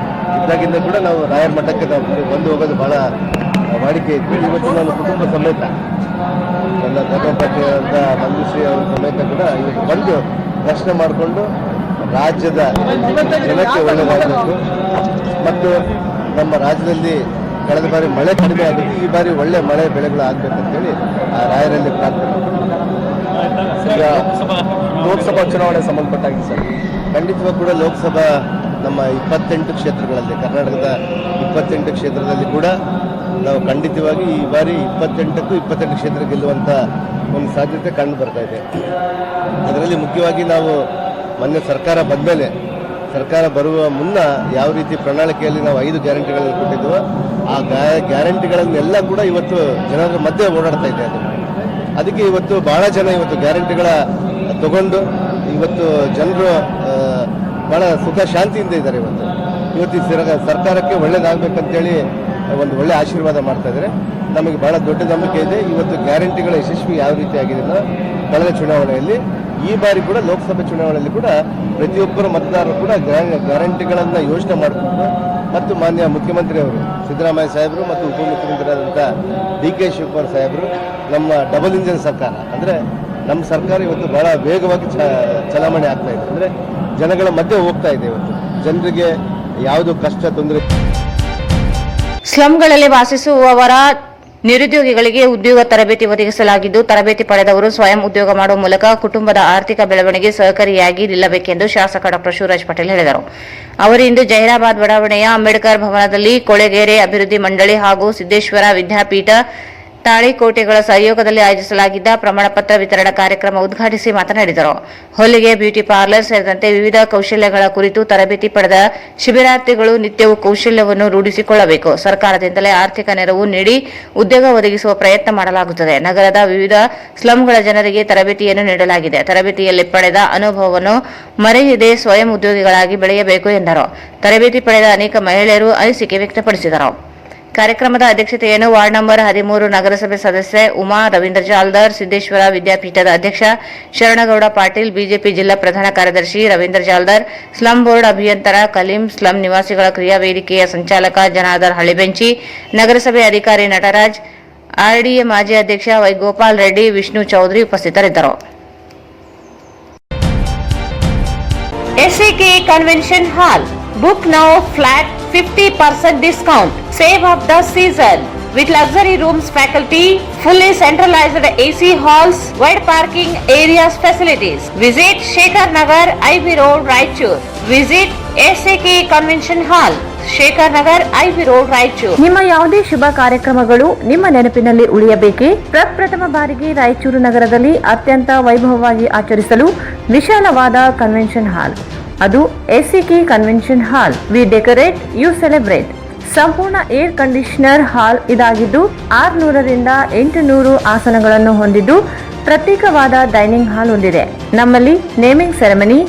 ಇದ್ದಾಗಿಂದ ಕೂಡ ನಾವು ರಾಯರ ಮಠಕ್ಕೆ ನಾವು ಬಂದು ಹೋಗೋದು ಬಹಳ ವಾಡಿಕೆ ಇತ್ತು. ಇವತ್ತು ನಾನು ಕುಟುಂಬ ಸಮೇತ ನನ್ನ ಧರ್ಮಪತಿ ಅಂತ ಮಂಜುಶ್ರೀ ಅವರ ಸಮೇತ ಕೂಡ ಇವತ್ತು ಬಂದು ದರ್ಶನ ಮಾಡಿಕೊಂಡು ರಾಜ್ಯದ ಜನಕ್ಕೆ ಒಳ್ಳೆಯದಾಗಬೇಕು ಮತ್ತು ನಮ್ಮ ರಾಜ್ಯದಲ್ಲಿ ಕಳೆದ ಬಾರಿ ಮಳೆ ಕಡಿಮೆ ಆಗುತ್ತೆ, ಈ ಬಾರಿ ಒಳ್ಳೆ ಮಳೆ ಬೆಳೆಗಳು ಆಗ್ಬೇಕಂತೇಳಿ ಆ ರಾಯರಲ್ಲಿ ಪ್ರಾರ್ಥನೆ. ಲೋಕಸಭಾ ಚುನಾವಣೆ ಸಂಬಂಧಪಟ್ಟಾಗಿ ಸರ್ ಖಂಡಿತವಾಗಿ ಕೂಡ ಲೋಕಸಭಾ ನಮ್ಮ 28 ಕ್ಷೇತ್ರಗಳಲ್ಲಿ, ಕರ್ನಾಟಕದ 28 ಕ್ಷೇತ್ರದಲ್ಲಿ ಕೂಡ ನಾವು ಖಂಡಿತವಾಗಿ ಈ ಬಾರಿ 28ಕ್ಕೂ 28 ಕ್ಷೇತ್ರ ಗೆಲ್ಲುವಂಥ ಒಂದು ಸಾಧ್ಯತೆ ಕಂಡು ಬರ್ತಾ ಇದೆ. ಅದರಲ್ಲಿ ಮುಖ್ಯವಾಗಿ ನಾವು ಮೊನ್ನೆ ಸರ್ಕಾರ ಬಂದಮೇಲೆ, ಸರ್ಕಾರ ಬರುವ ಮುನ್ನ ಯಾವ ರೀತಿ ಪ್ರಣಾಳಿಕೆಯಲ್ಲಿ ನಾವು 5 ಗ್ಯಾರಂಟಿಗಳನ್ನು ಕೊಟ್ಟಿದ್ದೆವೋ ಆ ಗ್ಯಾರಂಟಿಗಳನ್ನೆಲ್ಲ ಕೂಡ ಇವತ್ತು ಜನರ ಮಧ್ಯೆ ಓಡಾಡ್ತಾ ಇದೆ. ಅದಕ್ಕೆ ಇವತ್ತು ಬಹಳ ಜನ ಇವತ್ತು ಗ್ಯಾರಂಟಿಗಳ ತಗೊಂಡು ಇವತ್ತು ಜನರು ಬಹಳ ಸುಖ ಶಾಂತಿಯಿಂದ ಇದ್ದಾರೆ. ಇವತ್ತು ಸರ್ಕಾರಕ್ಕೆ ಒಳ್ಳೇದಾಗಬೇಕಂತೇಳಿ ಒಂದು ಒಳ್ಳೆ ಆಶೀರ್ವಾದ ಮಾಡ್ತಾ ಇದ್ದಾರೆ. ನಮಗೆ ಬಹಳ ದೊಡ್ಡ ನಂಬಿಕೆ ಇದೆ. ಇವತ್ತು ಗ್ಯಾರಂಟಿಗಳ ಯಶಸ್ವಿ ಯಾವ ರೀತಿ ಆಗಿದೆ ಕಳೆದ ಚುನಾವಣೆಯಲ್ಲಿ, ಈ ಬಾರಿ ಕೂಡ ಲೋಕಸಭೆ ಚುನಾವಣೆಯಲ್ಲಿ ಕೂಡ ಪ್ರತಿಯೊಬ್ಬರು ಮತದಾರರು ಕೂಡ ಗ್ಯಾರಂಟಿಗಳನ್ನು ಯೋಚನೆ ಮಾಡಿಕೊಂಡು ಮತ್ತು ಮಾನ್ಯ ಮುಖ್ಯಮಂತ್ರಿ ಅವರು ಸಿದ್ದರಾಮಯ್ಯ ಸಾಹೇಬರು ಮತ್ತು ಉಪಮುಖ್ಯಮಂತ್ರಿಯಾದಂಥ DK ಶಿವಕುಮಾರ್ ಸಾಹೇಬರು ನಮ್ಮ ಡಬಲ್ ಇಂಜಿನ್ ಸರ್ಕಾರ, ಅಂದರೆ ನಮ್ಮ ಸರ್ಕಾರ ಇವತ್ತು ಬಹಳ ವೇಗವಾಗಿ ಚಲಾವಣೆ ಆಗ್ತಾ ಇದೆ. ಅಂದರೆ ಜನಗಳ ಮಧ್ಯೆ ಹೋಗ್ತಾ ಇದೆ. ಇವತ್ತು ಜನರಿಗೆ ಯಾವುದು ಕಷ್ಟ ತೊಂದರೆ. ಸ್ಲಂಗಳಲ್ಲಿ ವಾಸಿಸುವವರ ನಿರುದ್ಯೋಗಿಗಳಿಗೆ ಉದ್ಯೋಗ ತರಬೇತಿ ಒದಗಿಸಲಾಗಿದ್ದು, ತರಬೇತಿ ಪಡೆದವರು ಸ್ವಯಂ ಉದ್ಯೋಗ ಮಾಡುವ ಮೂಲಕ ಕುಟುಂಬದ ಆರ್ಥಿಕ ಬೆಳವಣಿಗೆ ಸಹಕಾರಿಯಾಗಿ ನಿಲ್ಲಬೇಕೆಂದು ಶಾಸಕ ಡಾ ಶಿವರಾಜ್ ಪಾಟೀಲ್ ಹೇಳಿದರು. ಅವರು ಇಂದು ಜಹೀರಾಬಾದ್ ಬಡಾವಣೆಯ ಅಂಬೇಡ್ಕರ್ ಭವನದಲ್ಲಿ ಕೊಳೆಗೇರೆ ಅಭಿವೃದ್ಧಿ ಮಂಡಳಿ ಹಾಗೂ ಸಿದ್ದೇಶ್ವರ ವಿದ್ಯಾಪೀಠ ತಾಳಿಕೋಟೆಗಳ ಸಹಯೋಗದಲ್ಲಿ ಆಯೋಜಿಸಲಾಗಿದ್ದ ಪ್ರಮಾಣ ಪತ್ರ ವಿತರಣಾ ಕಾರ್ಯಕ್ರಮ ಉದ್ಘಾಟಿಸಿ ಮಾತನಾಡಿದರು. ಹೊಲಿಗೆ, ಬ್ಯೂಟಿ ಪಾರ್ಲರ್ ಸೇರಿದಂತೆ ವಿವಿಧ ಕೌಶಲ್ಯಗಳ ಕುರಿತು ತರಬೇತಿ ಪಡೆದ ಶಿಬಿರಾರ್ಥಿಗಳು ನಿತ್ಯವೂ ಕೌಶಲ್ಯವನ್ನು ರೂಢಿಸಿಕೊಳ್ಳಬೇಕು. ಸರ್ಕಾರದಿಂದಲೇ ಆರ್ಥಿಕ ನೆರವು ನೀಡಿ ಉದ್ಯೋಗ ಒದಗಿಸುವ ಪ್ರಯತ್ನ ಮಾಡಲಾಗುತ್ತದೆ. ನಗರದ ವಿವಿಧ ಸ್ಲಂಗಳ ಜನರಿಗೆ ತರಬೇತಿಯನ್ನು ನೀಡಲಾಗಿದೆ. ತರಬೇತಿಯಲ್ಲಿ ಪಡೆದ ಅನುಭವವನ್ನು ಮರೆಯದೆ ಸ್ವಯಂ ಉದ್ಯೋಗಿಗಳಾಗಿ ಬೆಳೆಯಬೇಕು ಎಂದರು. ತರಬೇತಿ ಪಡೆದ ಅನೇಕ ಮಹಿಳೆಯರು ಅನಿಸಿಕೆ ವ್ಯಕ್ತಪಡಿಸಿದರು. ಕಾರ್ಯಕ್ರಮದ ಅಧ್ಯಕ್ಷತೆಯನ್ನು ವಾರ್ಡ್ ನಂಬರ್ 13 ನಗರಸಭೆ ಸದಸ್ಯೆ ಉಮಾ, ರವೀಂದ್ರ ಜಾಲ್ದಾರ್, ಸಿದ್ದೇಶ್ವರ ವಿದ್ಯಾಪೀಠದ ಅಧ್ಯಕ್ಷ ಶರಣಗೌಡ ಪಾಟೀಲ್, ಬಿಜೆಪಿ ಜಿಲ್ಲಾ ಪ್ರಧಾನ ಕಾರ್ಯದರ್ಶಿ ರವೀಂದ್ರ ಜಾಲ್ದಾರ್, ಸ್ಲಂ ಬೋರ್ಡ್ ಅಭಿಯಂತರ ಕಲೀಂ, ಸ್ಲಂ ನಿವಾಸಿಗಳ ಕ್ರಿಯಾ ವೇದಿಕೆಯ ಸಂಚಾಲಕ ಜನಾರ್ದನ್ ಹಳಿಬೆಂಚಿ, ನಗರಸಭೆ ಅಧಿಕಾರಿ ನಟರಾಜ್, ಆರ್ಡಿಎ ಮಾಜಿ ಅಧ್ಯಕ್ಷ ವೈ ಗೋಪಾಲ್ ರೆಡ್ಡಿ, ವಿಷ್ಣು ಚೌಧರಿ ಉಪಸ್ಥಿತರಿದ್ದರು. SAK convention hall. Book now flat 50% discount. Save of the season. With luxury rooms, faculty, fully centralized AC halls, wide parking areas facilities. Visit Shekhar Nagar, IB Road, Raichur. Visit SAK Convention Hall, Shekhar Nagar, IB Road, Raichur. ನಿಮ್ಮ ಯಾವುದೇ ಶುಭ ಕಾರ್ಯಕ್ರಮಗಳು ನಿಮ್ಮ ನೆನಪಿನಲ್ಲಿ ಉಳಿಯಬೇಕೇ? ಪ್ರಪ್ರಥಮ ಬಾರಿಗೆ ರಾಯಚೂರು ನಗರದಲ್ಲಿ ಅತ್ಯಂತ ವೈಭವವಾಗಿ ಆಚರಿಸಲು ವಿಶಾಲವಾದ ಕನ್ವೆನ್ಷನ್ ಹಾಲ್, ಅದು SAK convention hall. We decorate, you celebrate. ಸಂಪೂರ್ಣ ಏರ್ ಕಂಡೀಷನರ್ ಹಾಲ್ ಇದಾಗಿದ್ದು 600 ರಿಂದ 800 ಆಸನಗಳನ್ನು ಹೊಂದಿದ್ದು ಪ್ರತ್ಯೇಕವಾದ ಡೈನಿಂಗ್ ಹಾಲ್ ಹೊಂದಿದೆ. ನಮ್ಮಲ್ಲಿ naming ceremony,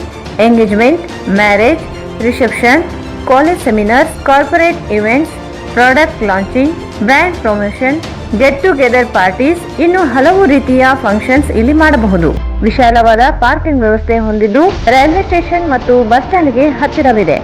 engagement, marriage, reception, college seminars, corporate events, product launching, brand promotion, get together parties, ಇನ್ನು ಹಲವು ರೀತಿಯ ಫಂಕ್ಷನ್ಸ್ ಇಲ್ಲಿ ಮಾಡಬಹುದು. ವಿಶಾಲವಾದ ಪಾರ್ಕಿಂಗ್ ವ್ಯವಸ್ಥೆ ಹೊಂದಿದ್ದು ರೈಲ್ವೆ ಸ್ಟೇಷನ್ ಮತ್ತು ಬಸ್ ಸ್ಟ್ಯಾಂಡ್ಗೆ ಹತ್ತಿರವಿದೆ.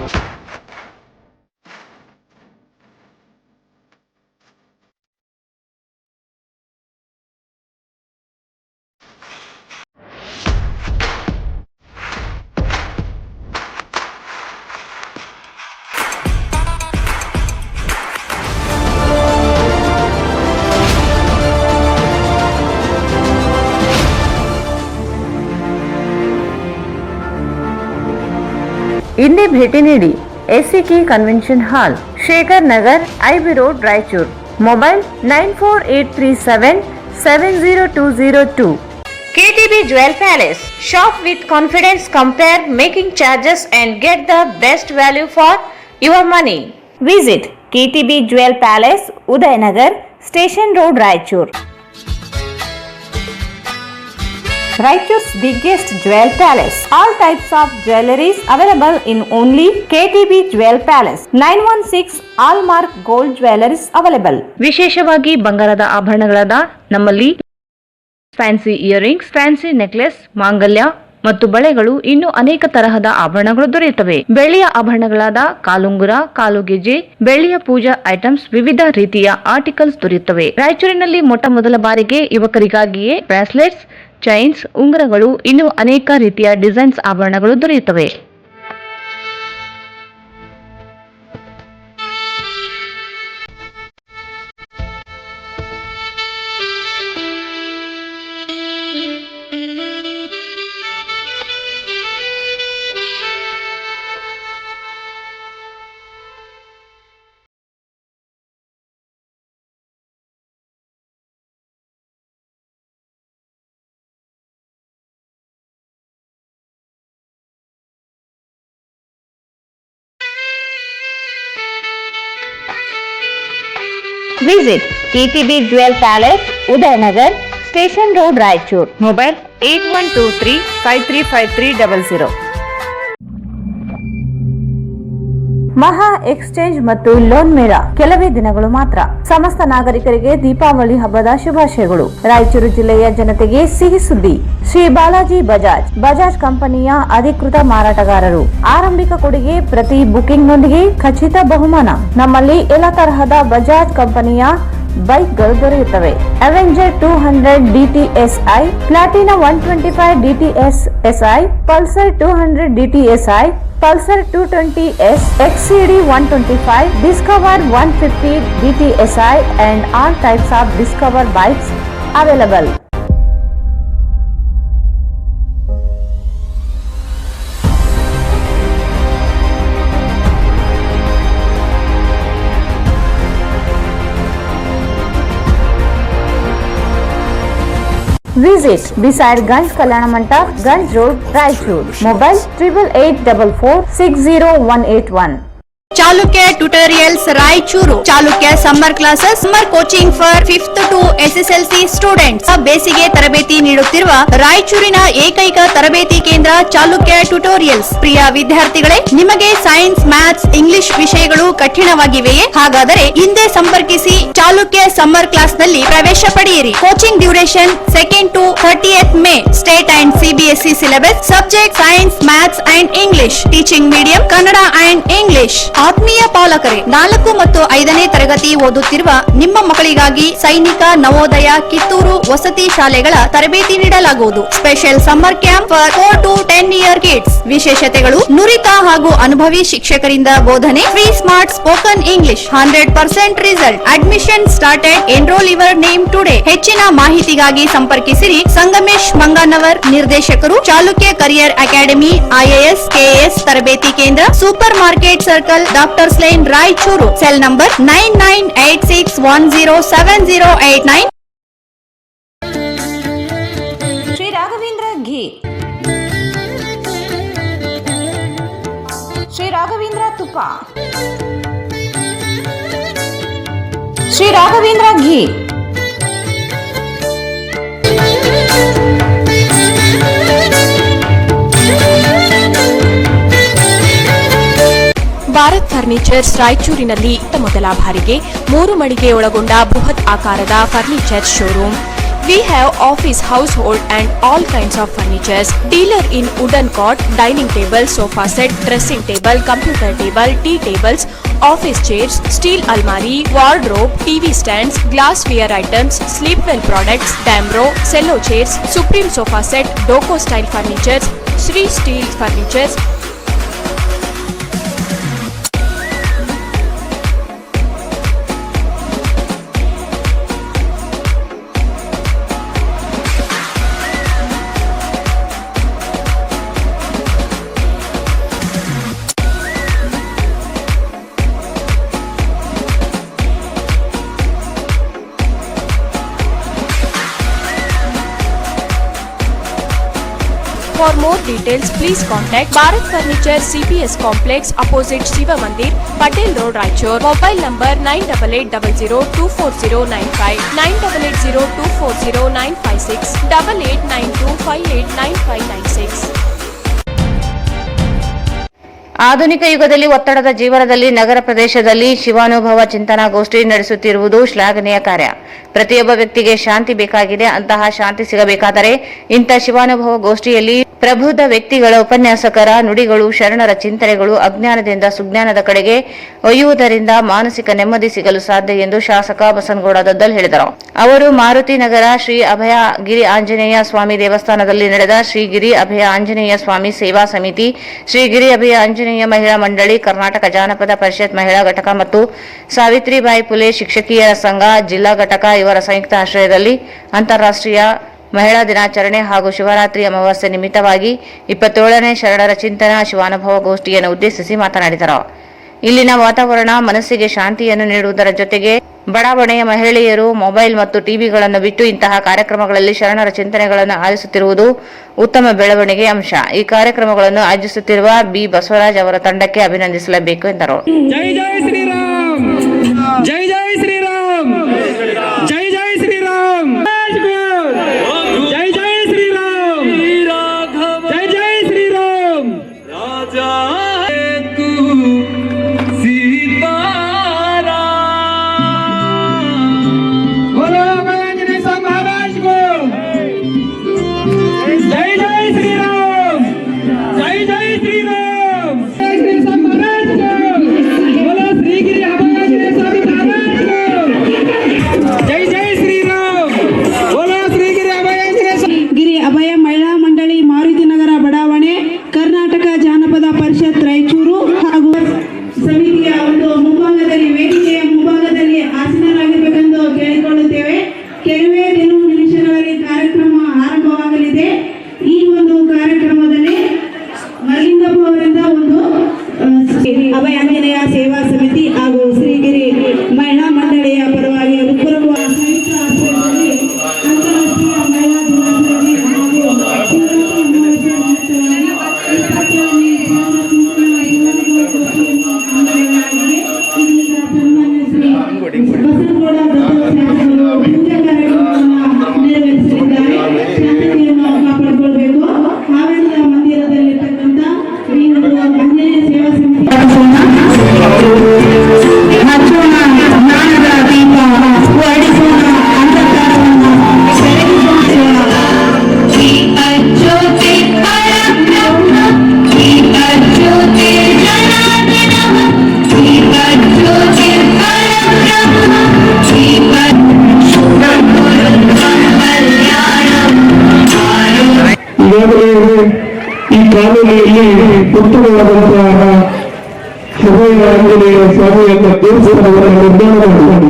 ಇಂದೇ ಭೇಟಿ ನೀಡಿ ACK convention hall, Shekhar Nagar, IB road, Raichur. Mobile 9483770202. KTB Jewel Palace. Shop with confidence, compare making charges and get the best value for your money. Visit KTB Jewel Palace, Udayanagar, Station Road, Raichur. Raichur's biggest jewel palace. All types of jewelries available in only KTB Jewel Palace. 916 Allmark Gold Jewelries available. ವಿಶೇಷವಾಗಿ ಬಂಗಾರದ ಆಭರಣಗಳಾದ ನಮ್ಮಲ್ಲಿ fancy earrings, fancy necklace, ಮಾಂಗಲ್ಯ ಮತ್ತು ಬಳೆಗಳು ಇನ್ನೂ ಅನೇಕ ತರಹದ ಆಭರಣಗಳು ದೊರೆಯುತ್ತವೆ. ಬೆಳ್ಳಿಯ ಆಭರಣಗಳಾದ ಕಾಲುಂಗುರ, ಕಾಲುಗೆಜೆ, ಬೆಳ್ಳಿಯ ಪೂಜಾ ಐಟಮ್ಸ್, ವಿವಿಧ ರೀತಿಯ ಆರ್ಟಿಕಲ್ಸ್ ದೊರೆಯುತ್ತವೆ. ರಾಯಚೂರಿನಲ್ಲಿ ಮೊಟ್ಟ ಮೊದಲ ಬಾರಿಗೆ ಯುವಕರಿಗಾಗಿಯೇ ಬ್ರಾಸ್ಲೆಟ್ಸ್, ಚೈನ್ಸ್, ಉಂಗುರಗಳು, ಇನ್ನೂ ಅನೇಕ ರೀತಿಯ ಡಿಸೈನ್ಸ್ ಆಭರಣಗಳು ದೊರೆಯುತ್ತವೆ. Visit KTB Jewel Palace, Udayanagar, Station Road, Raichur. Mobile 8123535300. ಮಹಾ ಎಕ್ಸ್ಚೇಂಜ್ ಮತ್ತು ಲೋನ್ ಮೇಳ ಕೆಲವೇ ದಿನಗಳು ಮಾತ್ರ. ಸಮಸ್ತ ನಾಗರಿಕರಿಗೆ ದೀಪಾವಳಿ ಹಬ್ಬದ ಶುಭಾಶಯಗಳು. ರಾಯಚೂರು ಜಿಲ್ಲೆಯ ಜನತೆಗೆ ಸಿಹಿ ಸುದ್ದಿ. ಶ್ರೀ ಬಾಲಾಜಿ ಬಜಾಜ್ ಕಂಪನಿಯ ಅಧಿಕೃತ ಮಾರಾಟಗಾರರು. ಆರಂಭಿಕ ಕೊಡುಗೆ ಪ್ರತಿ ಬುಕಿಂಗ್ ನೊಂದಿಗೆ ಖಚಿತ ಬಹುಮಾನ. ನಮ್ಮಲ್ಲಿ ಎಲ್ಲ ತರಹದ ಬಜಾಜ್ ಕಂಪನಿಯ ಬೈಕ್ಗಳು ದೊರೆಯುತ್ತವೆ. Avenger 200 DTSI, Platina 125 DTSI, Pulsar 200 DTSI, Pulsar 220S, XCD 125, Discover 150 DTSI and all types of Discover bikes available. Visit beside Ganj Kalyana Mandap, Ganj Road, Raichur. Mobile 8844 Chalukya tutorials Raichur. Chalukya summer classes, summer coaching for 5th to SSLC students. ಬೇಸಿಗೆ ತರಬೇತಿ ನೀಡುತ್ತಿರುವ ರಾಯಚೂರಿನ ಏಕೈಕ ತರಬೇತಿ ಕೇಂದ್ರ Chalukya tutorials. ಪ್ರಿಯ ವಿದ್ಯಾರ್ಥಿಗಳೇ, ನಿಮಗೆ science, maths, English ವಿಷಯಗಳು ಕಠಿಣವಾಗಿವೆಯೇ? ಹಾಗಾದರೆ ಹಿಂದೆ ಸಂಪರ್ಕಿಸಿ. ಚಾಲುಕ್ಯ ಸಮ್ಮರ್ ಕ್ಲಾಸ್ ನಲ್ಲಿ ಪ್ರವೇಶ ಪಡೆಯಿರಿ. Coaching duration 2nd to 30th May. State and CBSE syllabus. Subject science, maths and English. Teaching medium Kannada and English. ಆತ್ಮೀಯ ಪಾಲಕರೇ, 4 ಮತ್ತು 5ನೇ ತರಗತಿ ಓದುತ್ತಿರುವ ನಿಮ್ಮ ಮಕ್ಕಳಿಗಾಗಿ ಸೈನಿಕ, ನವೋದಯ, ಕಿತ್ತೂರು ವಸತಿ ಶಾಲೆಗಳ ತರಬೇತಿ ನೀಡಲಾಗುವುದು. Special summer camp for 4 to 10 year kids. ವಿಶೇಷತೆಗಳು: ನುರಿತ ಹಾಗೂ ಅನುಭವಿ ಶಿಕ್ಷಕರಿಂದ ಬೋಧನೆ. Free smart spoken English. 100% result. Admission started. Enrol your name today. ಹೆಚ್ಚಿನ ಮಾಹಿತಿಗಾಗಿ ಸಂಪರ್ಕಿಸಿರಿ. ಸಂಗಮೇಶ್ ಮಂಗಾನವರ್, ನಿರ್ದೇಶಕರು, Chalukya career academy, IAS, KS ತರಬೇತಿ ಕೇಂದ್ರ, supermarket circle, doctors line, Raichur. Cell number 9986107089. Shri Raghavendra ghee, Shri Raghavendra ತುಪ್ಪ, ಶ್ರೀ ರಾಘವೇಂದ್ರ ಘೀ. ಭಾರತ್ ಫರ್ನಿಚರ್ಸ್ ರಾಯಚೂರಿನಲ್ಲಿ ಮೊದಲ ಬಾರಿಗೆ 3 ಮಳಿಗೆ ಒಳಗೊಂಡ ಬೃಹತ್ ಆಕಾರದ furniture showroom. We have office, household and all kinds of furnitures. Dealer in wooden cot, dining table, sofa set, dressing table, computer table, tea tables, office chairs, steel almari, wardrobe, TV stands, glassware items, sleepwell products, Damro, cello chairs, Supreme sofa set, Doco style furnitures, Sri Steel furnitures. For more details, please contact Bharat Furniture CPS Complex opposite Shiva Mandir, Patel Road, Raichur. Mobile number 9880240959, 9880240956, 8892589596. ಆಧುನಿಕ ಯುಗದಲ್ಲಿ ಒತ್ತಡದ ಜೀವನದಲ್ಲಿ ನಗರ ಪ್ರದೇಶದಲ್ಲಿ ಶಿವಾನುಭವ ಚಿಂತನಾ ಗೋಷ್ಠಿ ನಡೆಸುತ್ತಿರುವುದು ಶ್ಲಾಘನೀಯ ಕಾರ್ಯ. ಪ್ರತಿಯೊಬ್ಬ ವ್ಯಕ್ತಿಗೆ ಶಾಂತಿ ಬೇಕಾಗಿದೆ. ಅಂತಹ ಶಾಂತಿ ಸಿಗಬೇಕಾದರೆ ಇಂಥ ಶಿವಾನುಭವ ಗೋಷ್ಠಿಯಲ್ಲಿ ಪ್ರಬುದ್ಧ ವ್ಯಕ್ತಿಗಳ ಉಪನ್ಯಾಸಕರ ನುಡಿಗಳು, ಶರಣರ ಚಿಂತನೆಗಳು ಅಜ್ಞಾನದಿಂದ ಸುಜ್ಞಾನದ ಕಡೆಗೆ ಒಯ್ಯುವುದರಿಂದ ಮಾನಸಿಕ ನೆಮ್ಮದಿ ಸಿಗಲು ಸಾಧ್ಯ ಎಂದು ಶಾಸಕ ಬಸನಗೌಡ ದದ್ದಲ್ ಹೇಳಿದರು. ಅವರು ಮಾರುತಿ ನಗರ ಶ್ರೀ ಅಭಯ ಗಿರಿ ಆಂಜನೇಯ ಸ್ವಾಮಿ ದೇವಸ್ಥಾನದಲ್ಲಿ ನಡೆದ ಶ್ರೀ ಗಿರಿ ಅಭಯ ಆಂಜನೇಯ ಸ್ವಾಮಿ ಸೇವಾ ಸಮಿತಿ, ಶ್ರೀ ಗಿರಿ ಅಭಯ ಆಂಜನೇಯ ಮಹಿಳಾ ಮಂಡಳಿ, ಕರ್ನಾಟಕ ಜಾನಪದ ಪರಿಷತ್ ಮಹಿಳಾ ಘಟಕ ಮತ್ತು ಸಾವಿತ್ರಿಬಾಯಿ ಫುಲೆ ಶಿಕ್ಷಕಿಯರ ಸಂಘ ಜಿಲ್ಲಾ ಘಟಕ ಇವರ ಸಂಯುಕ್ತ ಆಶ್ರಯದಲ್ಲಿ ಅಂತಾರಾಷ್ಟ್ರೀಯ ಮಹಿಳಾ ದಿನಾಚರಣೆ ಹಾಗೂ ಶಿವರಾತ್ರಿ ಅಮಾವಾಸ್ಯೆ ನಿಮಿತ್ತವಾಗಿ 27ನೇ ಶರಣರ ಚಿಂತನಾ ಶಿವಾನುಭವ ಗೋಷ್ಠಿಯನ್ನು ಉದ್ದೇಶಿಸಿ ಮಾತನಾಡಿದರು. ಇಲ್ಲಿನ ವಾತಾವರಣ ಮನಸ್ಸಿಗೆ ಶಾಂತಿಯನ್ನು ನೀಡುವುದರ ಜೊತೆಗೆ ಬಡಾವಣೆಯ ಮಹಿಳೆಯರು ಮೊಬೈಲ್ ಮತ್ತು ಟಿವಿಗಳನ್ನು ಬಿಟ್ಟು ಇಂತಹ ಕಾರ್ಯಕ್ರಮಗಳಲ್ಲಿ ಶರಣರ ಚಿಂತನೆಗಳನ್ನು ಆಲಿಸುತ್ತಿರುವುದು ಉತ್ತಮ ಬೆಳವಣಿಗೆ ಅಂಶ. ಈ ಕಾರ್ಯಕ್ರಮಗಳನ್ನು ಆಯೋಜಿಸುತ್ತಿರುವ ಬಿ ಬಸವರಾಜ್ ಅವರ ತಂಡಕ್ಕೆ ಅಭಿನಂದಿಸಲೇಬೇಕು ಎಂದರು. ಜೈ ಜೈ ಶ್ರೀರಾಮ್, ಜೈ ಜೈ ಶ್ರೀರಾಮ್, ಜೈ ಜೈ ಶ್ರೀರಾಮ್, ಜೈ ಜೈ ಶ್ರೀರಾಮ್, ಜೈ ಜೈ ಶ್ರೀರಾಮ್, ರಾಜಾ ರಾಯಚೂರು ಹಾಗೂ ಸಮಿತಿಯ ಒಂದು ಮುಂಭಾಗದಲ್ಲಿ ವೇದಿಕೆಯ ಮುಂಭಾಗದಲ್ಲಿ ಆಸೀನರಾಗಿರಬೇಕೆಂದು ಕೇಳಿಕೊಳ್ಳುತ್ತೇವೆ. ಕೆಲವೇ ನಿಮಿಷಗಳಲ್ಲಿ ಕಾರ್ಯಕ್ರಮ ಆರಂಭವಾಗಲಿದೆ. ಈ ಒಂದು ಕಾರ್ಯಕ್ರಮದಲ್ಲಿ ಮಲ್ಲಿಂಗಪ್ಪ ಅವರಿಂದ ಒಂದು ಅಭಯ ಆಂಜನೇಯ ಸೇವಾ ಸಮಿತಿ ಹಾಗೂ ಶ್ರೀಗಿರಿ ಮಹಿಳಾ ಮಂಡಳಿಯ ಪರವಾಗಿ ಹೃತ್ಪೂರ್ವಕ ಸಂಯುಕ್ತ ಆಶ್ರಯದಲ್ಲಿ ಅಂತಾರಾಷ್ಟ್ರೀಯ ಮಹಿಳಾ ದಿನಾಚರಣೆ ಹಾಗೂ ಶಿವರಾತ್ರಿ ಅಮಾವಾಸ್ಯೆ ಬಸನಗೌಡ ಪೂಜಾ ಕಾರ್ಯಕ್ರಮವನ್ನು ನೆರವೇರಿಸಲಿದ್ದಾರೆ. ಶಾಂತಿಯನ್ನು ಕಾಪಾಡಿಕೊಳ್ಬೇಕು. ಆವರಣದ ಮಂದಿರದಲ್ಲಿರ್ತಕ್ಕಂಥ ಈ ಒಂದು ಆಂಜನೇಯ ಸೇವಾ ಸಮಿತಿ ಹಚ್ಚೋಣ ಜ್ಞಾನದ ದೀಪ, ಹೊರಡಿಸೋಣ ಅಂಧಕಾರವನ್ನು ಬೆಳಗಿಸೋಣ. ಈಗಾಗಲೇ ಈ ಕಾಲೋನಿಯಲ್ಲಿ ಉತ್ತಮವಾದಂತಹ ಅಭಯ ಆಂಜನೇಯ ಸ್ವಾಮಿಯ ದೇವಸ್ಥಾನವನ್ನು ನಿರ್ಮಾಣ ಮಾಡಿ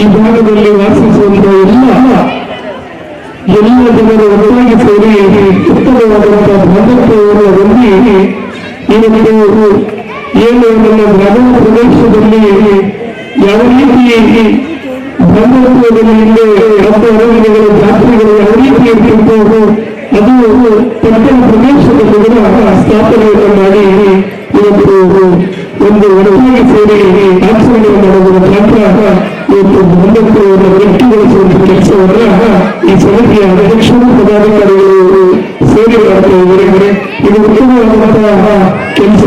ಈ ಭಾಗದಲ್ಲಿ ವಾಸಿಸುವಂತಹ ಎಲ್ಲ ಜನರು ಒಟ್ಟಾಗಿ ಸೇರಿ ಉತ್ತಮವಾದಂತಹ ಬಾಂಧವ್ಯವನ್ನು ಹೊಂದಿ ಇವತ್ತು ಏನು ನಮ್ಮ ಗ್ರಾಮೀಣ ಪ್ರದೇಶದಲ್ಲಿ ಯಾವ ರೀತಿ ಬಾಂಧವ್ಯದಲ್ಲಿ ಹಿಂದೆ ಹಬ್ಬ ಹರಿದಿನಗಳು ಜಾತ್ರೆಗಳು ಯಾವ ರೀತಿ ಇರ್ತಿರ್ಬೋದು ಅದು ಪಟ್ಟಣ ಪ್ರದೇಶದಲ್ಲಿ ಕೂಡ ಸ್ಥಾಪನೆಯನ್ನು ಮಾಡಿ ಇವತ್ತು ಒಂದು ಒಟ್ಟಾಗಿ ಸೇರಿ ಆಚರಣೆ ಮಾಡುವುದರ ಮುಖಾಂತರ ಇವತ್ತು ಬಾಂಧವ್ಯವನ್ನು ಗಟ್ಟಿಗೊಳಿಸುವಂತ ಕೆಲಸವನ್ನ ಈ ಸಮಿತಿಯ ಅಧ್ಯಕ್ಷರು ಪದಾಧಿಕಾರಿಗಳು ಸೇರಿ ಮಾಡ್ತಾ ಇದ್ದಾರೆ. ಇದು ಉತ್ತಮವಾದಂತಹ ಕೆಲಸ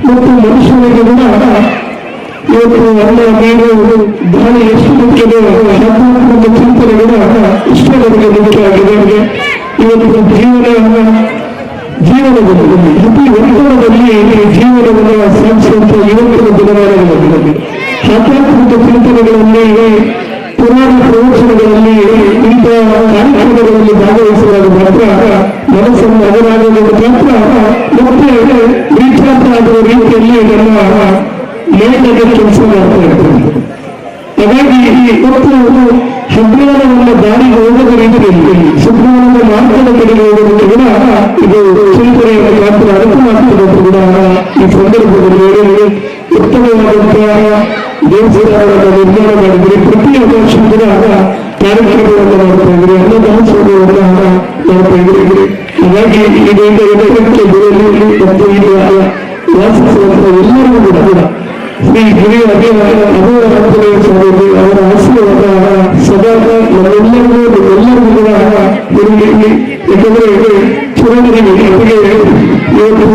ಮತ್ತು ಮನುಷ್ಯನಿಗೆ ಕೂಡ ಇವತ್ತು ಅನ್ನ ನೀರು ದಾಳಿ ಎಷ್ಟು ಮುಖ್ಯವೋ ಆಧ್ಯಾತ್ಮಿಕ ಚಿಂತನೆಗಳು ಇಷ್ಟೇ ನಮಗೆ ಮುಖ್ಯ ಆಗಿದೆ. ಇವತ್ತು ಜೀವನದಲ್ಲಿ ಪ್ರತಿ ಒತ್ತಡದಲ್ಲಿ ಜೀವನವನ್ನು ಸಾಗಿಸುವಂತ ಯುವಕರ ದಿನಮಾನಗಳಲ್ಲಿ ಆಧ್ಯಾತ್ಮಿಕ ಚಿಂತನೆಗಳಲ್ಲಿ ಪುರಾಣ ಪ್ರವಚನಗಳಲ್ಲಿ ಇಂಥ ಕಾರ್ಯಕ್ರಮಗಳಲ್ಲಿ ಭಾಗವಹಿಸುವಾಗ ಮಾತ್ರ ಮನಸ್ಸನ್ನು ಅಗರಾಗುವುದು ಮಾತ್ರ ಮತ್ತೆ ರೀಚಾರ್ಜ್ ಆಗುವ ರೀತಿಯಲ್ಲಿ ನಮ್ಮ ಮೇಲಿಗೆ ಕೆಲಸ ಮಾಡ್ತಾ ಇರ್ತದೆ. ಹಾಗಾಗಿ ಇವತ್ತು ಸುಜ್ಞಾನವನ್ನ ದಾರಿಗೆ ಹೋಗದ ರೀತಿಯಲ್ಲಿ ಸುಜ್ಞಾನದ ಮಾರ್ಗದ ಕಡೆಗೆ ಹೋಗೋದಕ್ಕೆ ಕೂಡ ಇದು ಚಿಂತನೆಯನ್ನು ಮಾತ್ರ ಅನುಕೂಲವಾಗ್ತದೆ ಕೂಡ ಈ ಸಂದರ್ಭದಲ್ಲಿ ಉತ್ತಮವಾದಂತಹ ದೇವಸ್ಥಾನದ ನಿರ್ಮಾಣ ಮಾಡಿದ್ರೆ ಪ್ರತಿ ವರ್ಷ ಕೂಡ ಕಾರ್ಯಕ್ರಮವನ್ನು ಮಾಡ್ತಾ ಇದ್ರಿ, ಅನ್ನದಾಸೋಹವನ್ನು ಮಾಡ್ತಾ ಇದ್ರಿ. ಹಾಗಾಗಿ ಇದರಿಂದ ಎತ್ತರಕ್ಕೆ ಬೆಳೆಯಲಿ ಮತ್ತು ಈಗ ವಾಸಿಸುವಂತಹ ಎಲ್ಲರಿಗೂ ಕೂಡ ಶ್ರೀ ಹಿರಿಯ ಅಭಿನಯ ಸ್ವಾಮಿ ಅವರ ಆಶೀರ್ವಾದ ಸದಾ ನಮ್ಮೆಲ್ಲರಿಗೂ ಕೂಡ ಇರಲಿ. ಯಾಕಂದ್ರೆ ಚುನಾವಣೆಗೆ ಇವತ್ತು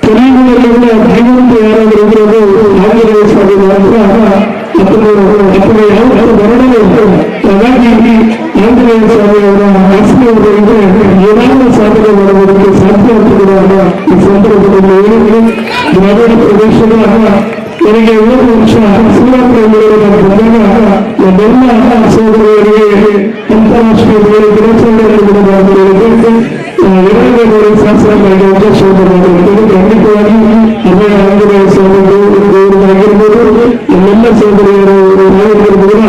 ಕಲಿಯುಗದಲ್ಲಿ ಕೂಡ ಜೀವಂತ ಯಾರಾದರೂ ಇರೋದು ಆಂಜನೇಯ ಸ್ವಾಮಿ ಮಾತ್ರ ಅಥವಾ ಯಾವ ವರ್ಣನೆ ಇರ್ತದೆ. ಹಾಗಾಗಿ ಆಂಜನೇಯ ಸ್ವಾಮಿ ಅವರ ಆಶೀರ್ವಾದದಿಂದ ಏನಾದರೂ ಸಾಧನೆ ಮಾಡುವುದಕ್ಕೆ ಸಾಧ್ಯ ಆಗ್ತದೆ. ಈ ಸಂದರ್ಭದಲ್ಲಿ ಹೇಳಿದ್ರೆ ಗ್ರಾಮೀಣ ಪ್ರದೇಶದ ನನಗೆ 1 ವರ್ಷ ಶಿವರಾತ್ರಿಯಲ್ಲಿ ಬಂದಾಗ ನಮ್ಮೆಲ್ಲ ಸಹೋದರಿಯರಿಗೆ ಅಂತಾರಾಷ್ಟ್ರೀಯ ದಿನಾಚರಣೆಯಲ್ಲಿ ಎರಡನೇ ಬಾರಿ ಶಾಸನವಾಗಿ ಅವಕಾಶವನ್ನು ಮಾಡಿರುತ್ತದೆ. ಖಂಡಿತವಾಗಿ ಅಭಯ ಆಂಜನೇಯ ಸ್ವಾಮಿಯಾಗಿರ್ಬೋದು, ನಮ್ಮೆಲ್ಲ ಸಹೋದರಿಯರು ಕೂಡ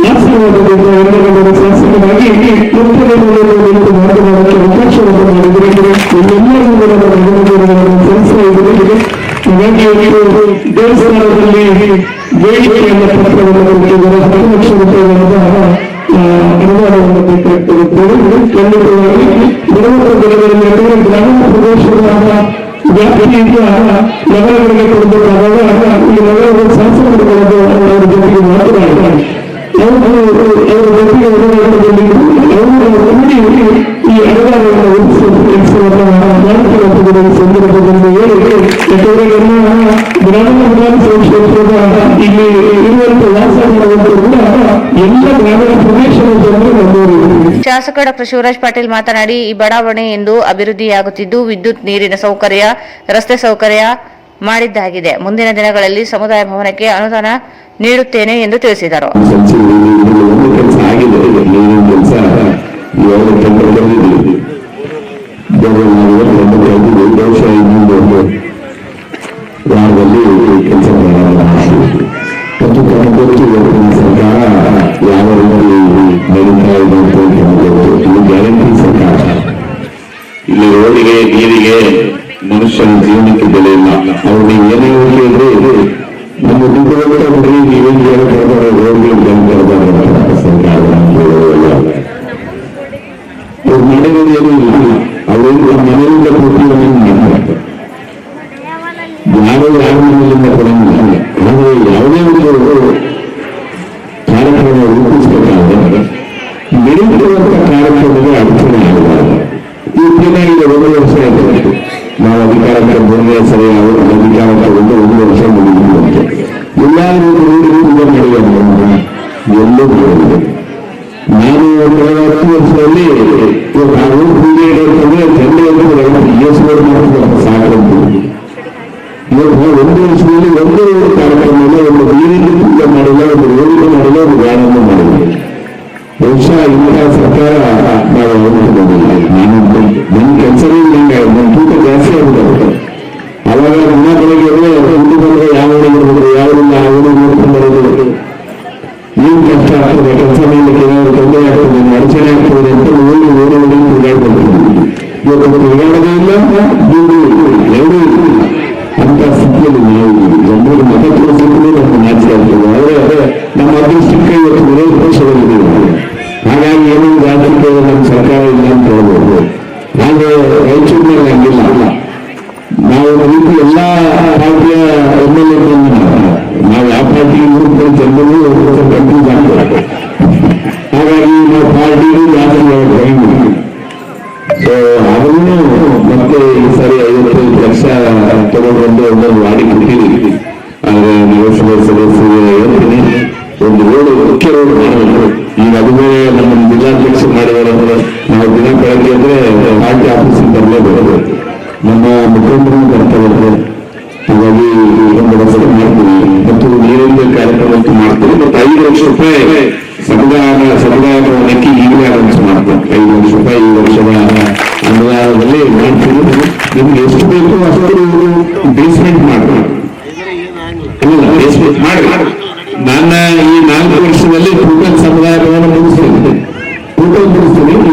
ಆಶೀರ್ವಾದದಿಂದ ಎರಡನೇ ಬಾರಿ ಶಾಸನವಾಗಿ ಮುಖ್ಯಮಂತ್ರಿಗಳು ಮಾತನಾಡಕ್ಕೆ ಅವಕಾಶವನ್ನು ಮಾಡಿದರೆ ಎಲ್ಲರಿಗೂ ಕೂಡ ಸಂಸ್ಥೆ ಇದೆ. ಹಾಗಾಗಿ ದೇವಸ್ಥಾನದಲ್ಲಿ ಬೇಡಿಕೆಯನ್ನು ಪತ್ರವನ್ನು ಕೊಟ್ಟಿದ್ದಾರೆ. 10 ಲಕ್ಷ ರೂಪಾಯಿಗಳಿಂದ ಅನುದಾನವನ್ನು ಬೇಕಾಗ್ತದೆ. ಖಂಡಿತವಾಗಿ ಬರುವ ದಿನಗಳಲ್ಲಿ ಗ್ರಾಮೀಣ ಪ್ರದೇಶದ ವ್ಯಾಪ್ತಿಯಿಂದ ನಗರಗಳಿಗೆ ಕೊಡಬೇಕಾದಾಗ ಈ ನಗರದ ಶಾಸಕರುಗಳನ್ನು ಅವರ ಜೊತೆಗೆ ಮಾತನಾಡಿದ್ದಾರೆ. ಅವರ ಜೊತೆಗೆ ಅವರು ಕೂಡಿ ಈ ಅನುದಾನವನ್ನು ಒದಗಿಸುವ ಕೆಲಸವನ್ನು ಮಾಡುತ್ತಿರುವ ಸಂದರ್ಭದಲ್ಲಿ ಹೇಳಿ, ಯಾಕಂದ್ರೆ ನಮ್ಮ ಗ್ರಾಮೀಣ ವಿಧಾನಸಭಾ ಕ್ಷೇತ್ರದ ಇಲ್ಲಿ ಇರುವಂತಹ ವಾಸ ಮಾಡುವಂತರು ಕೂಡ ಎಲ್ಲ ಗ್ರಾಮೀಣ ಪ್ರದೇಶದ ಜನರು ಬಂದವರು. ಶಾಸಕ ಡಾ ಶಿವರಾಜ್ ಪಾಟೀಲ್ ಮಾತನಾಡಿ, ಈ ಬಡಾವಣೆ ಎಂದು ಅಭಿವೃದ್ಧಿಯಾಗುತ್ತಿದ್ದು ವಿದ್ಯುತ್, ನೀರಿನ ಸೌಕರ್ಯ, ರಸ್ತೆ ಸೌಕರ್ಯ ಮಾಡಿದ್ದಾಗಿದೆ. ಮುಂದಿನ ದಿನಗಳಲ್ಲಿ ಸಮುದಾಯ ಭವನಕ್ಕೆ ಅನುದಾನ ನೀಡುತ್ತೇನೆ ಎಂದು ತಿಳಿಸಿದರು. ವಾರದಲ್ಲಿ ಕೆಲಸ ಮತ್ತು ಸರ್ಕಾರ ಯಾವ ರೀತಿ ನಡೀತಾ ಇದೆ ಅಂತ ಇದು ಗ್ಯಾರಂಟಿ ಸರ್ಕಾರ. ಇಲ್ಲಿ ರೋಡಿಗೆ, ನೀರಿಗೆ, ಮನುಷ್ಯನ ಜೀವನಕ್ಕೆ ಬೆಲೆ ಇಲ್ಲ. ಅವ್ರು ನೀವು ಏನೇ ಹೇಳಿದ್ರೆ ನಮ್ಮ ದುಡ್ಡು ನೀವೇನು ಹೇಳ್ತಾರೆ ರೋಡ್ಗಳು ಜನಪದ ಸರ್ಕಾರ ಅವ್ರ ಮನೆಯಲ್ಲಿ ಏನೂ ಇಲ್ಲ. ಅವರಿಂದ ಮನೆಯಿಂದ ಪ್ರತಿಯೊಂದು ಮಾಡ್ತಾರೆ. ಯಾರು ಯಾರ ಮನೆಯಿಂದ ಕೊಡಂಗಿಲ್ಲ. ಆದರೆ ಯಾವುದೇ ಒಂದು ಕಾರ್ಯಕ್ರಮ ರೂಪಿಸಬೇಕಾದ್ರೆ ನಡೆಯುತ್ತಿರುವಂತಹ ಕಾರ್ಯಕ್ರಮಕ್ಕೆ ಅಡಚಣೆ ಆಗಬಾರದು. ಈ ದಿನ ಈಗ 1 ವರ್ಷ ಆಯಿತು ನಾವು ಅಧಿಕಾರಕ್ಕೆ ಬಂದರೆ ಸರಿ, ಅವರು ಅಧಿಕಾರ ತಗೊಂಡು 1 ವರ್ಷ ಮುಗಿದುವಂತೆ ಎಲ್ಲರೂ ನಡೆಯುವ ಎಲ್ಲೂ ನಡೆಯುವುದು. ನಾನು 10 ವರ್ಷದಲ್ಲಿ ಅವರು ಪೂಜೆ ಇಡೋದಂದ್ರೆ ಚಂದ್ರವನ್ನು ಇಯಸ್ವರು ಮಾತ್ರ ಸಾಕಂತ. ಇವತ್ತು 1 ವರ್ಷದಲ್ಲಿ ಒಂದು ಕಾರ್ಯಕ್ರಮದಲ್ಲಿ ಒಂದು ನೀರಿನ ಪೂಜೆ ಮಾಡಿಲ್ಲ, ಒಂದು ರೋಡಿಗೆ ಮಾಡಿಲ್ಲ, ಒಂದು ಗಾನವನ್ನು ಮಾಡಿಲ್ಲ. ಬಹುಶಃ ಇಂತಹ ಸರ್ಕಾರ ನಾವು ಹೋಗುತ್ತಿಲ್ಲ. ನಾನು ನನ್ನ ಕೆಲಸವೇ ನನ್ನ ತೂಕ ಜಾಸ್ತಿ ಆಗುತ್ತೆ. ಅವಾಗ ನನ್ನ ಬೆಳಗ್ಗೆ ಹುಟ್ಟು ಬಂದರೆ ಯಾವ ಇರ್ಬೋದು, ಯಾವರಿಂದ ಅವರು ನೋಡ್ಕೊಂಡು ಬರೋದು ಏನು ಕಷ್ಟ ಆಗ್ತದೆ, ಕೆಲಸ ಮಾಡಲಿಕ್ಕೆ ಏನಾದ್ರು ತೊಂದರೆ ಆಗ್ತದೆ, ಅಡಚಣೆ ಆಗ್ತದೆ ಅಂತ ಓಡಿ ತಿರುಗಾಡ್ಬೋದು. ಇವತ್ತು ತಿರುಗಾಡೋದೇ ಇಲ್ಲ, ದುಡ್ಡು ಎರಡೂ ಅಂತ ಸ್ಥಿತಿಯಲ್ಲಿ ನಾವು ಜನರು ಮತ ತೋರಿಸಿದ್ರು ನಮ್ಗೆ ನಾಚಿಕೆ ಆಗ್ತದೆ. ಆದರೆ ನಮ್ಮ ಅದೃಷ್ಟಕ್ಕೆ ಇವತ್ತು ವಿರೋಧ ಪಕ್ಷದಲ್ಲಿದ್ದೀವಿ. ಹಾಗಾಗಿ ಏನೋ ಜಾಗೃತಿ ನಮ್ಮ ಸರ್ಕಾರ ಇಲ್ಲ ಅಂತ ಹೇಳ್ಬೋದು. ಆದರೆ ರಾಯಚೂರಿನಲ್ಲಿ ಹಂಗಿಲ್ಲ. ನಾವು ರೀತಿ ಎಲ್ಲ ಪಾರ್ಟಿಯ MLA ನಾವು ಯಾವ ಪಾರ್ಟಿಗೆ ಹೋಗ್ತಾರೆ ಜನರು ಕನ್ಫ್ಯೂಸ್ ಆಗ್ತಾರೆ. ಹಾಗಾಗಿ ನಾವು ಪಾರ್ಟಿಗೂ ಜಾಸ್ತಿ ಹೇಳ್ತೀವಿ. ಸೊ ಅದನ್ನು ಮತ್ತೆ ಈ ಸರಿ 55 ಲಕ್ಷ ತಗೊಂಡು ಒಂದೊಂದು ವಾಡಿ ಕೊಟ್ಟಿದ್ದೀವಿ. ಆದರೆ ಸದಸ್ಯರಿಗೆ ಹೇಳ್ತೀನಿ, ಒಂದು ರೋಡ್ ಮುಖ್ಯ ರೋಡ್ ಮಾಡಬೇಕು. ಈಗ ಅದುವೇ ನಮ್ಮ ಜಿಲ್ಲಾಧ್ಯಕ್ಷ ಮಾಡಿದರೆ ನಾವು ದಿನ ಬೆಳಗ್ಗೆ ಅಂದ್ರೆ ಪಾರ್ಟಿ ಆಫೀಸಿಗೆ ಬರಲೇಬೇಕು, ನಮ್ಮ ಮುಖಂಡರು ಬರ್ತಾರೆ. ಹಾಗಾಗಿ ಒಂದು ವ್ಯವಸ್ಥೆ ಮಾಡ್ತೀವಿ ಮತ್ತು ನೀರಿನ ಕಾರ್ಯಕ್ರಮ ಮಾಡ್ತೀವಿ. ಮತ್ತು 5 ಲಕ್ಷ ರೂಪಾಯಿ ಸಮುದಾಯ ಭವನಕ್ಕೆ ಈಗಲೇ ಅನೌನ್ಸ್ ಮಾಡ್ತಾರೆ. 5 ಲಕ್ಷ ರೂಪಾಯಿ ಈ ವರ್ಷದ ಅನುದಾನದಲ್ಲಿ ಮಾಡ್ತೀವಿ. ನಿಮ್ಗೆ ಎಷ್ಟು ಬೇಕು ಅಷ್ಟು ಬೇಸ್ಮೆಂಟ್ ಮಾಡ್ತಾರೆ. ಬೇಸ್ಮೆಂಟ್ ಮಾಡಿ ನನ್ನ ಈ 4 ವರ್ಷದಲ್ಲಿ ಟೋಟಲ್ ಸಮುದಾಯ ಭವನ ಮುಗಿಸ್ತೀನಿ.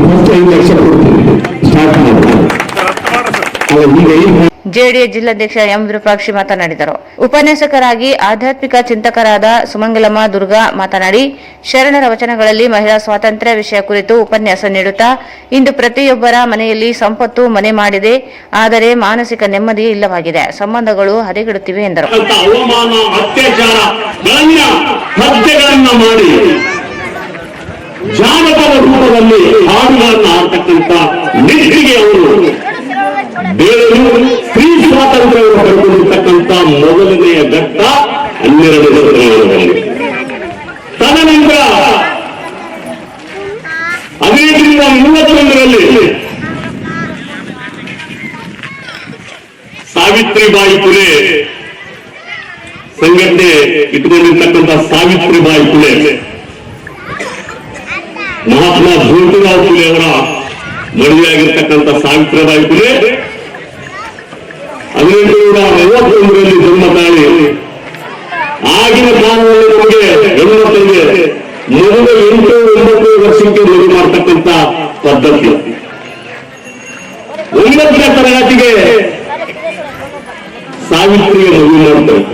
ಫಸ್ಟ್ 5 ಲಕ್ಷ ಕೊಡ್ತೀನಿ, ಸ್ಟಾರ್ಟ್ ಮಾಡ್ತಾರೆ. ಈಗ ಜೆಡಿಎಸ್ ಜಿಲ್ಲಾಧ್ಯಕ್ಷ ಎಂ ವಿರೂಪಾಕ್ಷಿ ಮಾತನಾಡಿದರು. ಉಪನ್ಯಾಸಕರಾಗಿ ಆಧ್ಯಾತ್ಮಿಕ ಚಿಂತಕರಾದ ಸುಮಂಗಲಮ್ಮ ದುರ್ಗಾ ಮಾತನಾಡಿ, ಶರಣರ ವಚನಗಳಲ್ಲಿ ಮಹಿಳಾ ಸ್ವಾತಂತ್ರ್ಯ ವಿಷಯ ಕುರಿತು ಉಪನ್ಯಾಸ ನೀಡುತ್ತಾ, ಇಂದು ಪ್ರತಿಯೊಬ್ಬರ ಮನೆಯಲ್ಲಿ ಸಂಪತ್ತು ಮನೆ ಮಾಡಿದೆ, ಆದರೆ ಮಾನಸಿಕ ನೆಮ್ಮದಿ ಇಲ್ಲವಾಗಿದೆ, ಸಂಬಂಧಗಳು ಹದಗೆಡುತ್ತಿವೆ ಎಂದರು. ಅವಮಾನ, ಅತ್ಯಾಚಾರ ಹತ್ಯೆಗಳನ್ನ ಮಾಡಿ ಜಾನಪದ ರೂಪದಲ್ಲಿ ಹಾಡುಗಳನ್ನು ಆಡ್ತಕ್ಕಂಥ ನಿಟ್ಟಿಗೆ ಅವರು ಸ್ತ್ರೀ ಸ್ವಾತಂತ್ರ್ಯವನ್ನು ಪಡೆದುಕೊಂಡಿರ್ತಕ್ಕಂಥ ಮೊದಲನೆಯ ಘಟ್ಟ 12ನೇ ಶತಮಾನದಲ್ಲಿ. ತದನಂತರ 1831ರಲ್ಲಿ ಸಾವಿತ್ರಿಬಾಯಿ ಫುಲೆ ಸಂಘಟನೆ ಇಟ್ಟುಕೊಂಡಿರ್ತಕ್ಕಂಥ ಸಾವಿತ್ರಿಬಾಯಿ ಫುಲೆ, ಮಹಾತ್ಮ ಜ್ಯೋತಿರಾವ್ ಫುಲೆ ಅವರ ಮದುವೆಯಾಗಿರ್ತಕ್ಕಂಥ ಸಾವಿತ್ರಿಬಾಯಿ ಫುಲೆ 1831ರಲ್ಲಿ ಜನ್ಮ ತಾಳಿ. ಆಗಿನ ಕಾಲದಲ್ಲಿ ನಮಗೆ ಹೆಣ್ಮಕ್ಕಳಿಗೆ ಮದುವೆ 8-9 ವರ್ಷಕ್ಕೆ ಮದುವೆ ಮಾಡತಕ್ಕಂಥ ಪದ್ಧತಿ. 9ನೇ ತರಗತಿಗೆ ಸಾವಿತ್ರಿಗೆ ಮದುವೆ ಮಾಡ್ತಾರೆ.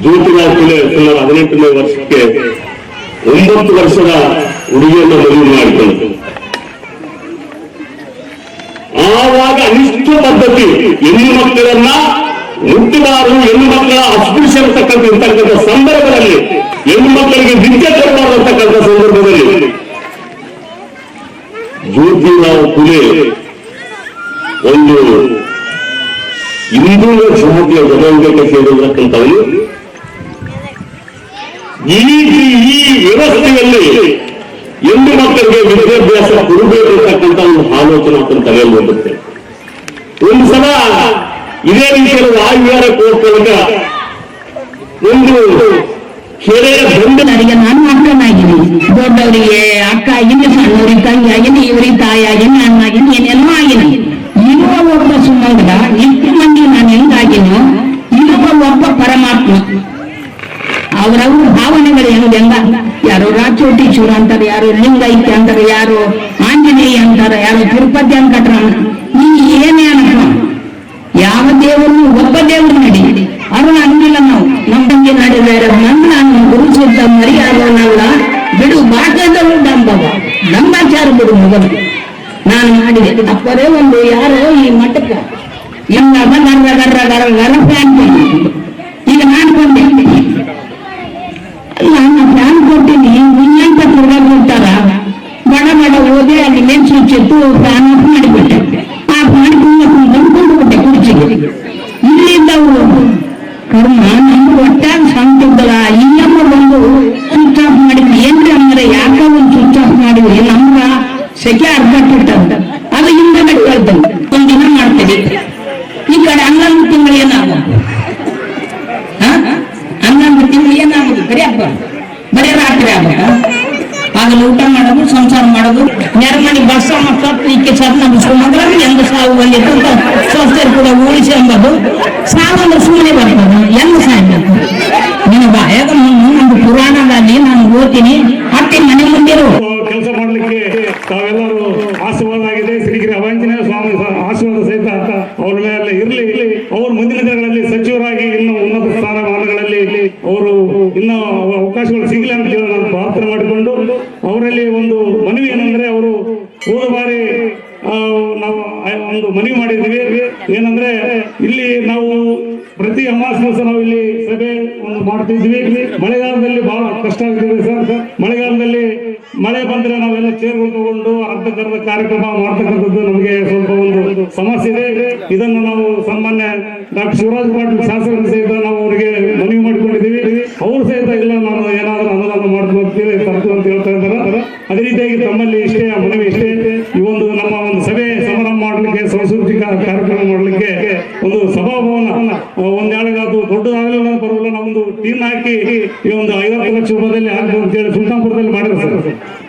ಜ್ಯೋತಿರಾವ್ ಫುಲೆ ಸುಮಾರು 18ನೇ ವರ್ಷಕ್ಕೆ 9 ವರ್ಷದ ಹುಡುಗಿಯನ್ನು ಮದುವೆ ಮಾಡಿಕೊಂಡು, ಆವಾಗ ಅನಿಷ್ಟ ಪದ್ಧತಿ, ಹೆಣ್ಣು ಮಕ್ಕಳನ್ನ ಮುಟ್ಟಬಾರದು, ಹೆಣ್ಣು ಮಕ್ಕಳ ಅಸ್ಪೃಶ್ಯ ಇರ್ತಕ್ಕಂಥ ಸಂದರ್ಭದಲ್ಲಿ, ಹೆಣ್ಣು ಮಕ್ಕಳಿಗೆ ವಿದ್ಯೆ ಕೊಡಬಾರತಕ್ಕಂಥ ಸಂದರ್ಭದಲ್ಲಿ ಜ್ಯೋತಿರಾವ್ ಫುಲೆ ಒಂದು ಹಿಂದೂ ಜಾತಿಯ ಜನಾಂಗಕ್ಕೆ ಸೇರಿರತಕ್ಕಂಥವನು. ಈ ವ್ಯವಸ್ಥೆಯಲ್ಲಿ ಹೆಣ್ಣು ಮಕ್ಕಳಿಗೆ ವಿದ್ಯಾಭ್ಯಾಸ ಕೊಡಬೇಕು ಅಂತಕ್ಕಂಥ ಒಂದು ಆಲೋಚನೆ ಅಂತ ತಲೆಯಲ್ಲಿ ಬಂದುತ್ತೆ. ಒಂದು ಸಲ ಇದೇ ರೀತಿಯಲ್ಲಿ ವಾಯುವಿಹಾರ ಕೋರ್ಟ್ ಒಂದು ಕೆರೆಯ ನನಗೆ ನಾನು ಅಕ್ಕನಾಗಿದ್ದೀನಿ, ದೊಡ್ಡವರಿಗೆ ಅಕ್ಕ ಆಗಿನಿ, ಸಣ್ಣವ್ರಿಗೆ ತಂಗಿ ಆಗಿನಿ, ಇವ್ರಿಗೆ ತಾಯಿ ಆಗಿನಿ, ಅಣ್ಣಾಗಿನಿ, ಏನೆಲ್ಲ ಆಗಿನಿ. ಇರುವ ಒಬ್ಬ ಸುಮಂಗಲ, ಇಷ್ಟು ಮಂದಿ ನಾನು ಹೆಂಗಾಗಿನೋ, ಇರುವ ಒಬ್ಬ ಪರಮಾತ್ಮ. ಅವರವ್ರ ಭಾವನೆಗಳು ಹೆಂಗೆಲ್ಲ, ಯಾರು ರಾಚೋಟೀಶ್ವರ ಅಂತಾರೆ, ಯಾರು ಲಿಂಗೈಕ್ಯ ಅಂತಾರೆ, ಯಾರು ಆಂಜನೇಯ ಅಂತಾರೆ, ಯಾರು ತಿರುಪತಿ ಅಂಕಟ್ರ. ಈ ಏನೇ ಅನ್ಕ ಯಾವ ದೇವರು ಒಬ್ಬ ದೇವರು ನಡಿ ಅವ್ರನ್ನ ಅಂದಿಲ್ಲ. ನಾವು ನಮ್ಮಂಗೆ ನಡೆದಾರೆ ನಾನು ಗುರು ಸಿದ್ಧ ಮರಿಯಾದವನಲ್ಲ, ಬಿಡು ಬಾಟದವರು ಡಂಬವ ಡಂಬಾಚಾರ ಬಿಡು ಮೊದಲು ನಾನು ಮಾಡಿದೆ. ಅಪ್ಪರೇ ಒಂದು ಯಾರೋ ಈ ಮಠಕ್ಕೆ ಎಲ್ಲ ಗರ್ರ ಗರ್ರ ಗರ್ರ ಗರ್ರ ಫ್ಯಾನ್ ಈಗ ನಾನು ಕೊಂಡೆ, ನಾನು ಫ್ಯಾನ್ ಕೊಟ್ಟಿನಿ, ಇನ್ನೇನ್ ಪತ್ರ ಕೊಡ್ತಾರ, ಬಡ ಬಡ ಓದಿ ಅಲ್ಲಿ ಮೇನ್ ಸ್ವಿಚ್ ಇತ್ತು, ಫ್ಯಾನ್ ಆಫ್ ಮಾಡಿಬಿಟ್ಟೆ. ಆಫ್ ಮಾಡಿ ಕೊಂಡ್ಬಿಟ್ಟೆ ಕುರ್ಚಿಗೆ. ಇಲ್ಲಿಂದ ಅವರು ಕರ್ಮ ನಮ್ಗೆ ಒಟ್ಟಾಗಿ ಸಂತಿದ್ದಲ್ಲ, ಇಲ್ಲಮ್ಮ ಬಂದು ಸ್ವಿಚ್ ಆಫ್ ಮಾಡಿದ್ವಿ. ಏನ್ರಿ ಅಂದ್ರೆ ಯಾಕ ಒಂದು ಸ್ವಿಚ್ ಆಫ್ ಮಾಡಿದ್ವಿ, ನಮ್ಗ ಸೆಕೆ ಅರ್ಧಟ್ಟಿಟ್ಟಂತ ಅದು ಹಿಂದೆ ಕೇಳ್ತೇನೆ. ಒಂದಿನ ಮಾಡ್ತೀವಿ. ಈ ಕಡೆ 11 ತಿಂಗಳು ಏನಾಗ 11 ತಿಂಗಳು ಏನಾಗುದು, ಬರೀ ಹಬ್ಬ ಬರೀ ರಾತ್ರಿ ಆಗ್ಬೇಕ. ಆಗಲು ಊಟ ಮಾಡೋದು, ಸಂಸಾರ ಮಾಡೋದು, ನೆರಮಣಿ ಬಸ್ಸ ಮಕ್ಕಳು ಈಕೆ ಸರ್ ನಮ್ಸ್ಕೊಂಡ್ರೆ ಹೆಂಗ ಸಾವು ಬಂದಿತ್ತು ಅಂತ ಸ್ವಸ್ಥರು ಕೂಡ ಉಳಿಸಿ ಎಂಬುದು. ಸಾವಂದ್ರೆ ಸುಮ್ಮನೆ ಬರ್ತದ, ಹೆಂಗ ಸಾಯ್ಬೇಕು ನಿನ್ನ ಬಾಯಾಗ ಒಂದು ಪುರಾಣದಲ್ಲಿ ನಾನು ಓದ್ತೀನಿ, ಅತ್ತೆ ಮನೆ ಮುಂದಿರು ಕೆಲಸ ಮಾಡಲಿಕ್ಕೆ ತಾವೆಲ್ಲರೂ ಆಶೀರ್ವಾದ ಆಗಿದೆ. ಶ್ರೀಗಿರಿ ಅಭಯಾಂಜನೇಯ ಸ್ವಾಮಿ ಆಶೀರ್ವಾದ ಸಹಿತ ಅವ್ರ ಮೇಲೆ ಇರಲಿ. ಅವರು ಮುಂದಿನ ದಿನಗಳಲ್ಲಿ ಸಚಿವರಾಗಿ ಇನ್ನು ಉನ್ನತ ಸ್ಥಾನಮಾನಗಳಲ್ಲಿ ಅವರು ಇನ್ನೂ ಅವಕಾಶಗಳು ಸಿಗಲಿ ಅಂತ ಹೇಳಿ ನಾನು ಪ್ರಾರ್ಥನೆ ಮಾಡಿಕೊಂಡು, ಅವರಲ್ಲಿ ಒಂದು ಮನವಿ ಏನಂದ್ರೆ, ಅವರು ಹೋದ ಬಾರಿ ನಾವು ಒಂದು ಮನವಿ ಮಾಡಿದ್ವಿ. ಏನಂದ್ರೆ, ಇಲ್ಲಿ ನಾವು ಪ್ರತಿ ಅಮಾವಾಸ್ಯೆ ದಿವಸ ನಾವು ಇಲ್ಲಿ ಸಭೆ ಒಂದು ಮಾಡ್ತಿದ್ವಿ. ಮಳೆಗಾಲದಲ್ಲಿ ಬಹಳ ಕಷ್ಟ ಆಗ್ತಿದೆ ಸರ್. ಮಳೆಗಾಲದಲ್ಲಿ ಮಳೆ ಬಂದ್ರೆ ನಾವೆಲ್ಲ ಚೇರ್ಗಳು ತಗೊಂಡು ಅರ್ಧಕರ್ಧ ಕಾರ್ಯಕ್ರಮ ಮಾಡ್ತಕ್ಕಂಥದ್ದು ನಮಗೆ ಸ್ವಲ್ಪ ಒಂದು ಸಮಸ್ಯೆ ಇದೆ. ಇದನ್ನು ನಾವು ಸನ್ಮಾನ್ಯ ಡಾಕ್ಟರ್ ಶಿವರಾಜ್ ಪಾಟೀಲ್ ಶಾಸಕರ ಸಹಿತ ನಾವು ಅವರಿಗೆ ಇದಕ್ಕೆಲ್ಲ ನಾನು ಏನಾದರೂ ಅನುದಾನ ಮಾಡ್ತೀವಿ ಅಂತೇಳಿ ತರ್ತೀವಿ ಅಂತ ಹೇಳ್ತಾ ಇದ್ದಾರೆ. ಅದೇ ರೀತಿಯಾಗಿ ತಮ್ಮಲ್ಲಿ ಇಷ್ಟೇ ಮನವಿ ಇಷ್ಟೇ, ಈ ಒಂದು ನಮ್ಮ ಒಂದು ಸಭೆ ಸಮಾರಂಭ ಮಾಡಲಿಕ್ಕೆ, ಸಾಂಸ್ಕೃತಿಕ ಕಾರ್ಯಕ್ರಮ ಮಾಡಲಿಕ್ಕೆ ಒಂದು ಸಭಾಭವನ ಒಂದೆರಡು ದೊಡ್ಡದಾಗಲಿಲ್ಲ ಬರೋಲ್ಲ, ನಾವೊಂದು ಟೀಮ್ ಹಾಕಿ ಈ ಒಂದು 50 ಲಕ್ಷ ರೂಪಾಯಿದಲ್ಲಿ ಆಗ್ತದೆ ಅಂತೇಳಿ ಸುಲ್ತಾನ್ಪುರದಲ್ಲಿ ಮಾಡಿದ್ರು ಸರ್.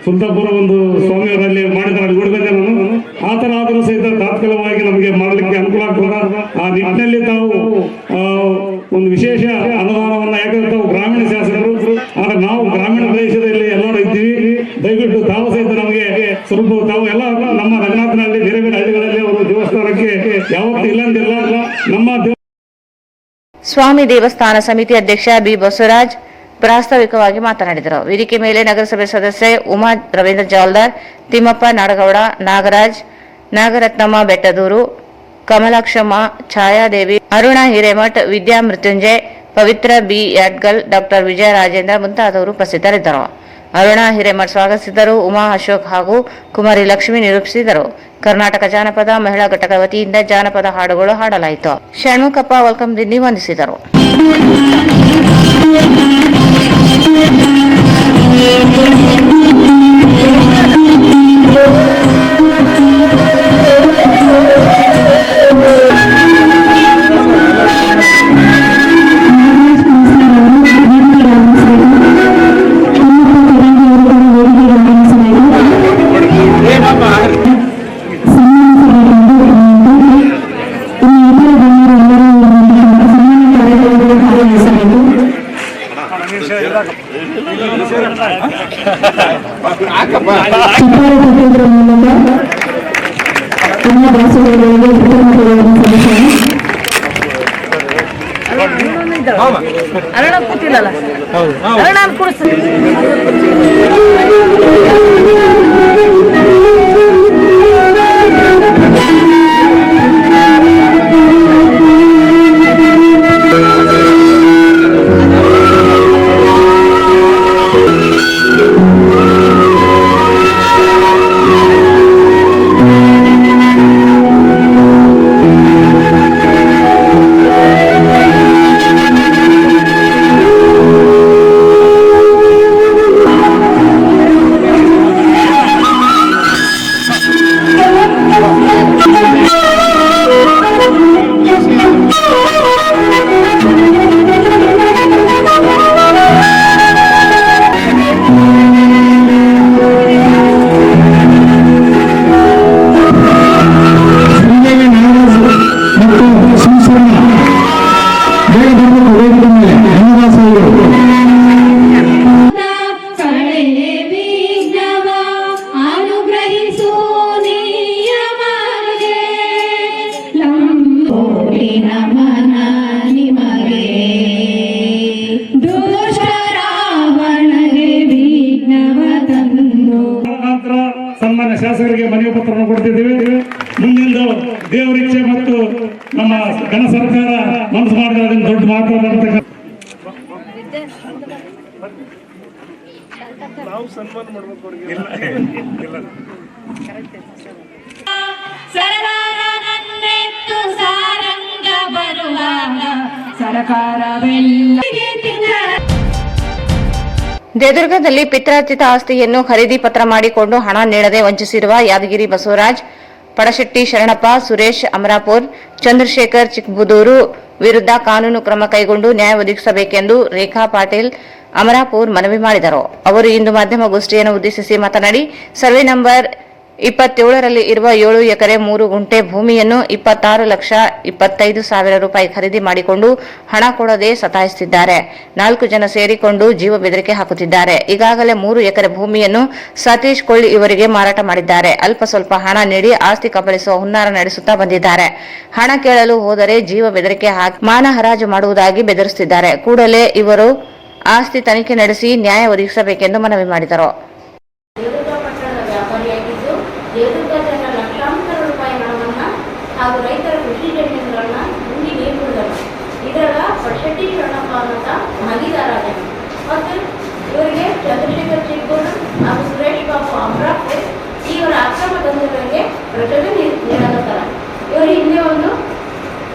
ಸುಲ್ತಾನ್ಪುರ ಒಂದು ಸ್ವಾಮಿಯವರಲ್ಲಿ ಮಾಡಿದ್ದಾರೆ, ನೋಡಿದಂಗೆ ನಾನು ಆ ಥರ ಆದರೂ ಸಹಿತ ತಾತ್ಕಾಲಿಕವಾಗಿ ನಮಗೆ ಮಾಡಲಿಕ್ಕೆ ಅನುಕೂಲ ಆಗ್ತದೆ. ಆ ನಿಟ್ಟಿನಲ್ಲಿ ತಾವು ಒಂದು ವಿಶೇಷ ಅನುದಾನವನ್ನು, ಯಾಕಂದ್ರೆ ತಾವು ಗ್ರಾಮೀಣ ಶಾಸಕರು, ಆದ್ರೆ ನಾವು ಗ್ರಾಮೀಣ ಪ್ರದೇಶದಲ್ಲಿ ಎಲ್ಲರೂ ಇದ್ದೀವಿ, ದಯವಿಟ್ಟು ತಾವು ಸಹಿತ ನಮಗೆ ಸ್ವಲ್ಪ ತಾವು ಎಲ್ಲ ನಮ್ಮ ರಂಗನಾಥನಲ್ಲಿ ಬೇರೆ ಬೇರೆ ಹಳ್ಳಿಗಳಲ್ಲಿ ಅವರು ದೇವಸ್ಥಾನಕ್ಕೆ ಯಾವತ್ತೂ ಇಲ್ಲಂತಿಲ್ಲ ನಮ್ಮ ಸ್ವಾಮಿ ದೇವಸ್ಥಾನ ಸಮಿತಿ ಅಧ್ಯಕ್ಷ ಬಿ ಬಸವರಾಜ್ ಪ್ರಾಸ್ತಾವಿಕವಾಗಿ ಮಾತನಾಡಿದರು. ವೇದಿಕೆ ಮೇಲೆ ನಗರಸಭೆ ಸದಸ್ಯೆ ಉಮಾ ರವೀಂದ್ರ ಜವಾಲ್ದಾರ್, ತಿಮ್ಮಪ್ಪ ನಾಡಗೌಡ, ನಾಗರಾಜ್, ನಾಗರತ್ನಮ್ಮ ಬೆಟ್ಟದೂರು, ಕಮಲಾಕ್ಷಮ್ಮ, ಛಾಯಾದೇವಿ, ಅರುಣಾ ಹಿರೇಮಠ್, ವಿದ್ಯಾ ಮೃತ್ಯುಂಜಯ್, ಪವಿತ್ರ ಬಿ ಯಾಡ್ಗಲ್, ಡಾಕ್ಟರ್ ವಿಜಯ ರಾಜೇಂದ್ರ ಮುಂತಾದವರು ಉಪಸ್ಥಿತರಿದ್ದರು. ಅರುಣಾ ಹಿರೇಮಠ್ ಸ್ವಾಗತಿಸಿದರು. ಉಮಾ ಅಶೋಕ್ ಹಾಗೂ ಕುಮಾರಿ ಲಕ್ಷ್ಮಿ ನಿರೂಪಿಸಿದರು. ಕರ್ನಾಟಕ ಜಾನಪದ ಮಹಿಳಾ ಘಟಕ ವತಿಯಿಂದ ಜಾನಪದ ಹಾಡುಗಳು ಹಾಡಲಾಯಿತು. ಷಣ್ಮುಖಪ್ಪ ವೆಲ್ಕಮ್ ದಿನ್ನಿ ವಂದಿಸಿದರು. ಅರಣ ಕೂತಿಲ್ಲಲ್ಲ, ಅರಣ ಕೂಡಿಸ್ತೀನಿ. ಸನ್ಮಾನ್ಯ ಶಾಸಕರಿಗೆ ಮನವಿ ಪತ್ರವನ್ನು ಕೊಡ್ತಿದ್ದೀವಿ. ಮುಂದಿನ ದೇವರಿಚ್ಛೆ ಮತ್ತು ನಮ್ಮ ಘನ ಸರ್ಕಾರ ಮನಸ್ಸು ಮಾಡಿದ್ರೆ ಅದನ್ನು ದೊಡ್ಡ ಮಾತಾಡತಕ್ಕ ನಾವು ಸನ್ಮಾನ ಮಾಡಬೇಕು ಅವರಿಗೆ. ದೇದುರ್ಗದಲ್ಲಿ ಪಿತ್ರಾರ್ಜಿತ ಆಸ್ತಿಯನ್ನು ಖರೀದಿ ಪತ್ರ ಮಾಡಿಕೊಂಡು ಹಣ ನೀಡದೆ ವಂಚಿಸಿರುವ ಯಾದಗಿರಿ ಬಸವರಾಜ್, ಪಡಶೆಟ್ಟಿ ಶರಣಪ್ಪ, ಸುರೇಶ್ ಅಮರಾಪುರ್, ಚಂದ್ರಶೇಖರ್ ಚಿಕ್ಕಬುದೂರು ವಿರುದ್ಧ ಕಾನೂನು ಕ್ರಮ ಕೈಗೊಂಡು ನ್ಯಾಯ ಒದಗಿಸಬೇಕೆಂದು ರೇಖಾ ಪಾಟೀಲ್ ಅಮರಾಪುರ್ ಮನವಿ ಮಾಡಿದರು. ಅವರು ಇಂದು ಮಾಧ್ಯಮಗೋಷ್ಠಿಯನ್ನು ಉದ್ದೇಶಿಸಿ ಮಾತನಾಡಿ, ಸರ್ವೆ ನಂಬರ್ 27ರಲ್ಲಿ ಇರುವ 7 ಎಕರೆ 3 ಗುಂಟೆ ಭೂಮಿಯನ್ನು 26,25,000 ರೂಪಾಯಿ ಖರೀದಿ ಮಾಡಿಕೊಂಡು ಹಣ ಕೊಡದೆ ಸತಾಯಿಸುತ್ತಿದ್ದಾರೆ. 4 ಜನ ಸೇರಿಕೊಂಡು ಜೀವ ಬೆದರಿಕೆ ಹಾಕುತ್ತಿದ್ದಾರೆ. ಈಗಾಗಲೇ 3 ಎಕರೆ ಭೂಮಿಯನ್ನು ಸತೀಶ್ ಕೊಳ್ಳಿ ಇವರಿಗೆ ಮಾರಾಟ ಮಾಡಿದ್ದಾರೆ. ಅಲ್ಪ ಸ್ವಲ್ಪ ಹಣ ನೀಡಿ ಆಸ್ತಿ ಕಬಳಿಸುವ ಹುನ್ನಾರ ನಡೆಸುತ್ತಾ ಬಂದಿದ್ದಾರೆ. ಹಣ ಕೇಳಲು ಹೋದರೆ ಜೀವ ಬೆದರಿಕೆ ಹಾಕಿ ಮಾನ ಹರಾಜು ಮಾಡುವುದಾಗಿ ಬೆದರಿಸುತ್ತಿದ್ದಾರೆ. ಕೂಡಲೇ ಇವರು ಆಸ್ತಿ ತನಿಖೆ ನಡೆಸಿ ನ್ಯಾಯ ಒದಗಿಸಬೇಕೆಂದು ಮನವಿ ಮಾಡಿದರು. ದೇದುರ್ಗದ ಲಕ್ಷಾಂತರ ರೂಪಾಯಿ ಹಣವನ್ನು ಹಾಗೂ ರೈತರ ಕೃಷಿ ಜಮೀನುಗಳನ್ನ ನುಂಗಿ ನೀರು ಬಿಡಿದರು. ಇದರ ಪಡಶೆಟ್ಟಿ ಶರಣಪ್ಪ ಅನ್ನೋದ ಭಾಗಿದಾರಾಗಿದ್ದರು ಮತ್ತು ಇವರಿಗೆ ಚಂದ್ರಶೇಖರ್ ಚಿಕ್ಕಬೂರು ಹಾಗೂ ಸುರೇಶ್ ಬಾಬು ಅಮರಾಪುರ್ ಇವರ ಅಕ್ರಮ ದಂಧೆಗಳಿಗೆ ರಕ್ಷಣೆ ನೀಡಲಾಗುತ್ತರ. ಇವರ ಹಿಂದೆ ಒಂದು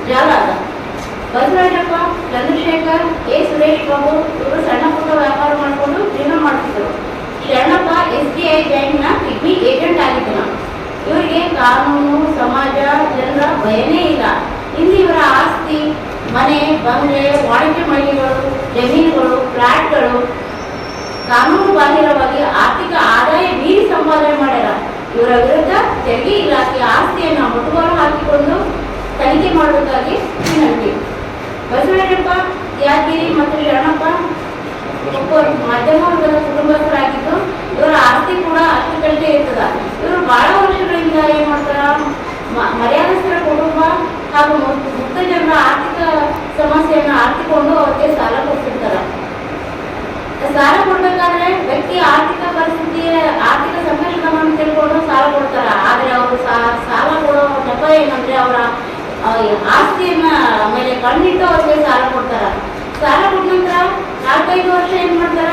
ಜಾಲ ಅದ. ಬಸವರಾಜಪ್ಪ, ಚಂದ್ರಶೇಖರ್, ಸುರೇಶ್ ಬಾಬು ಇವರು ಸಣ್ಣ ಪುಟ್ಟ ವ್ಯಾಪಾರ ಜೈನ್ನ ಕಿಡ್ನಿ ಏಜೆಂಟ್ ಆಗಿದ್ದ ನಾನು. ಇವರಿಗೆ ಕಾನೂನು, ಸಮಾಜ, ಜನರ ಭಯನೇ ಇಲ್ಲ. ಇಲ್ಲಿ ಇವರ ಆಸ್ತಿ, ಮನೆ, ಬಂಗ್ಲೆ, ವಾಣಿಜ್ಯ ಮಳಿಗೆಗಳು, ಜಮೀನುಗಳು, ಫ್ಲಾಟ್ಗಳು ಕಾನೂನು ಬಾಹಿರವಾಗಿ ಆರ್ಥಿಕ ಆದಾಯ ಮೀರಿ ಸಂಪಾದನೆ ಮಾಡ್ಯಾರ. ಇವರ ವಿರುದ್ಧ ತೆರಿಗೆ ಇಲಾಖೆ ಆಸ್ತಿಯನ್ನು ಮುಟ್ಟುಗೋಲು ಹಾಕಿಕೊಂಡು ತನಿಖೆ ಮಾಡಬೇಕಾಗಿ ವಿನಂತಿ. ಬಸವಣ್ಣಪ್ಪ ಯಾದಗಿರಿ ಮತ್ತು ಶರಣಪ್ಪ ಮಧ್ಯಮ ವರ್ಗದ ಕುಟುಂಬಸ್ಥರಾಗಿದ್ದು ಇವರ ಆಸ್ತಿ ಕೂಡ ಅಷ್ಟುಕಟ್ಟೆ ಇರ್ತದ. ಇವರು ಬಹಳ ವರ್ಷಗಳಿಂದ ಏನ್ ಮಾಡ್ತಾರ, ಮರ್ಯಾದಸ್ಥರ ಕುಟುಂಬ ಹಾಗೂ ಮುಕ್ತ ಜನರ ಆರ್ಥಿಕ ಸಮಸ್ಯೆಯನ್ನು ಆರ್ಥಿಕೊಂಡು ಅವರಿಗೆ ಸಾಲ ಕೊಡ್ತಿರ್ತಾರ. ಸಾಲ ಕೊಡ್ಬೇಕಾದ್ರೆ ವ್ಯಕ್ತಿ ಆರ್ಥಿಕ ಪರಿಸ್ಥಿತಿಯ ಆರ್ಥಿಕ ಸಂಕಷ್ಟವನ್ನು ತಿಳ್ಕೊಂಡು ಸಾಲ ಕೊಡ್ತಾರ. ಆದ್ರೆ ಅವರು ಸಾಲ ಕೊಡೋ ನೆಪ ಏನಂದ್ರೆ ಅವರ ಆಸ್ತಿಯನ್ನ ಮೇಲೆ ಕಣ್ಣಿಟ್ಟು ಅವ್ರಿಗೆ ಸಾಲ ಕೊಡ್ತಾರ. ಸಾಲ ಕೊಟ್ಟ ನಂತರ 4-5 ವರ್ಷ ಏನ್ ಮಾಡ್ತಾರ,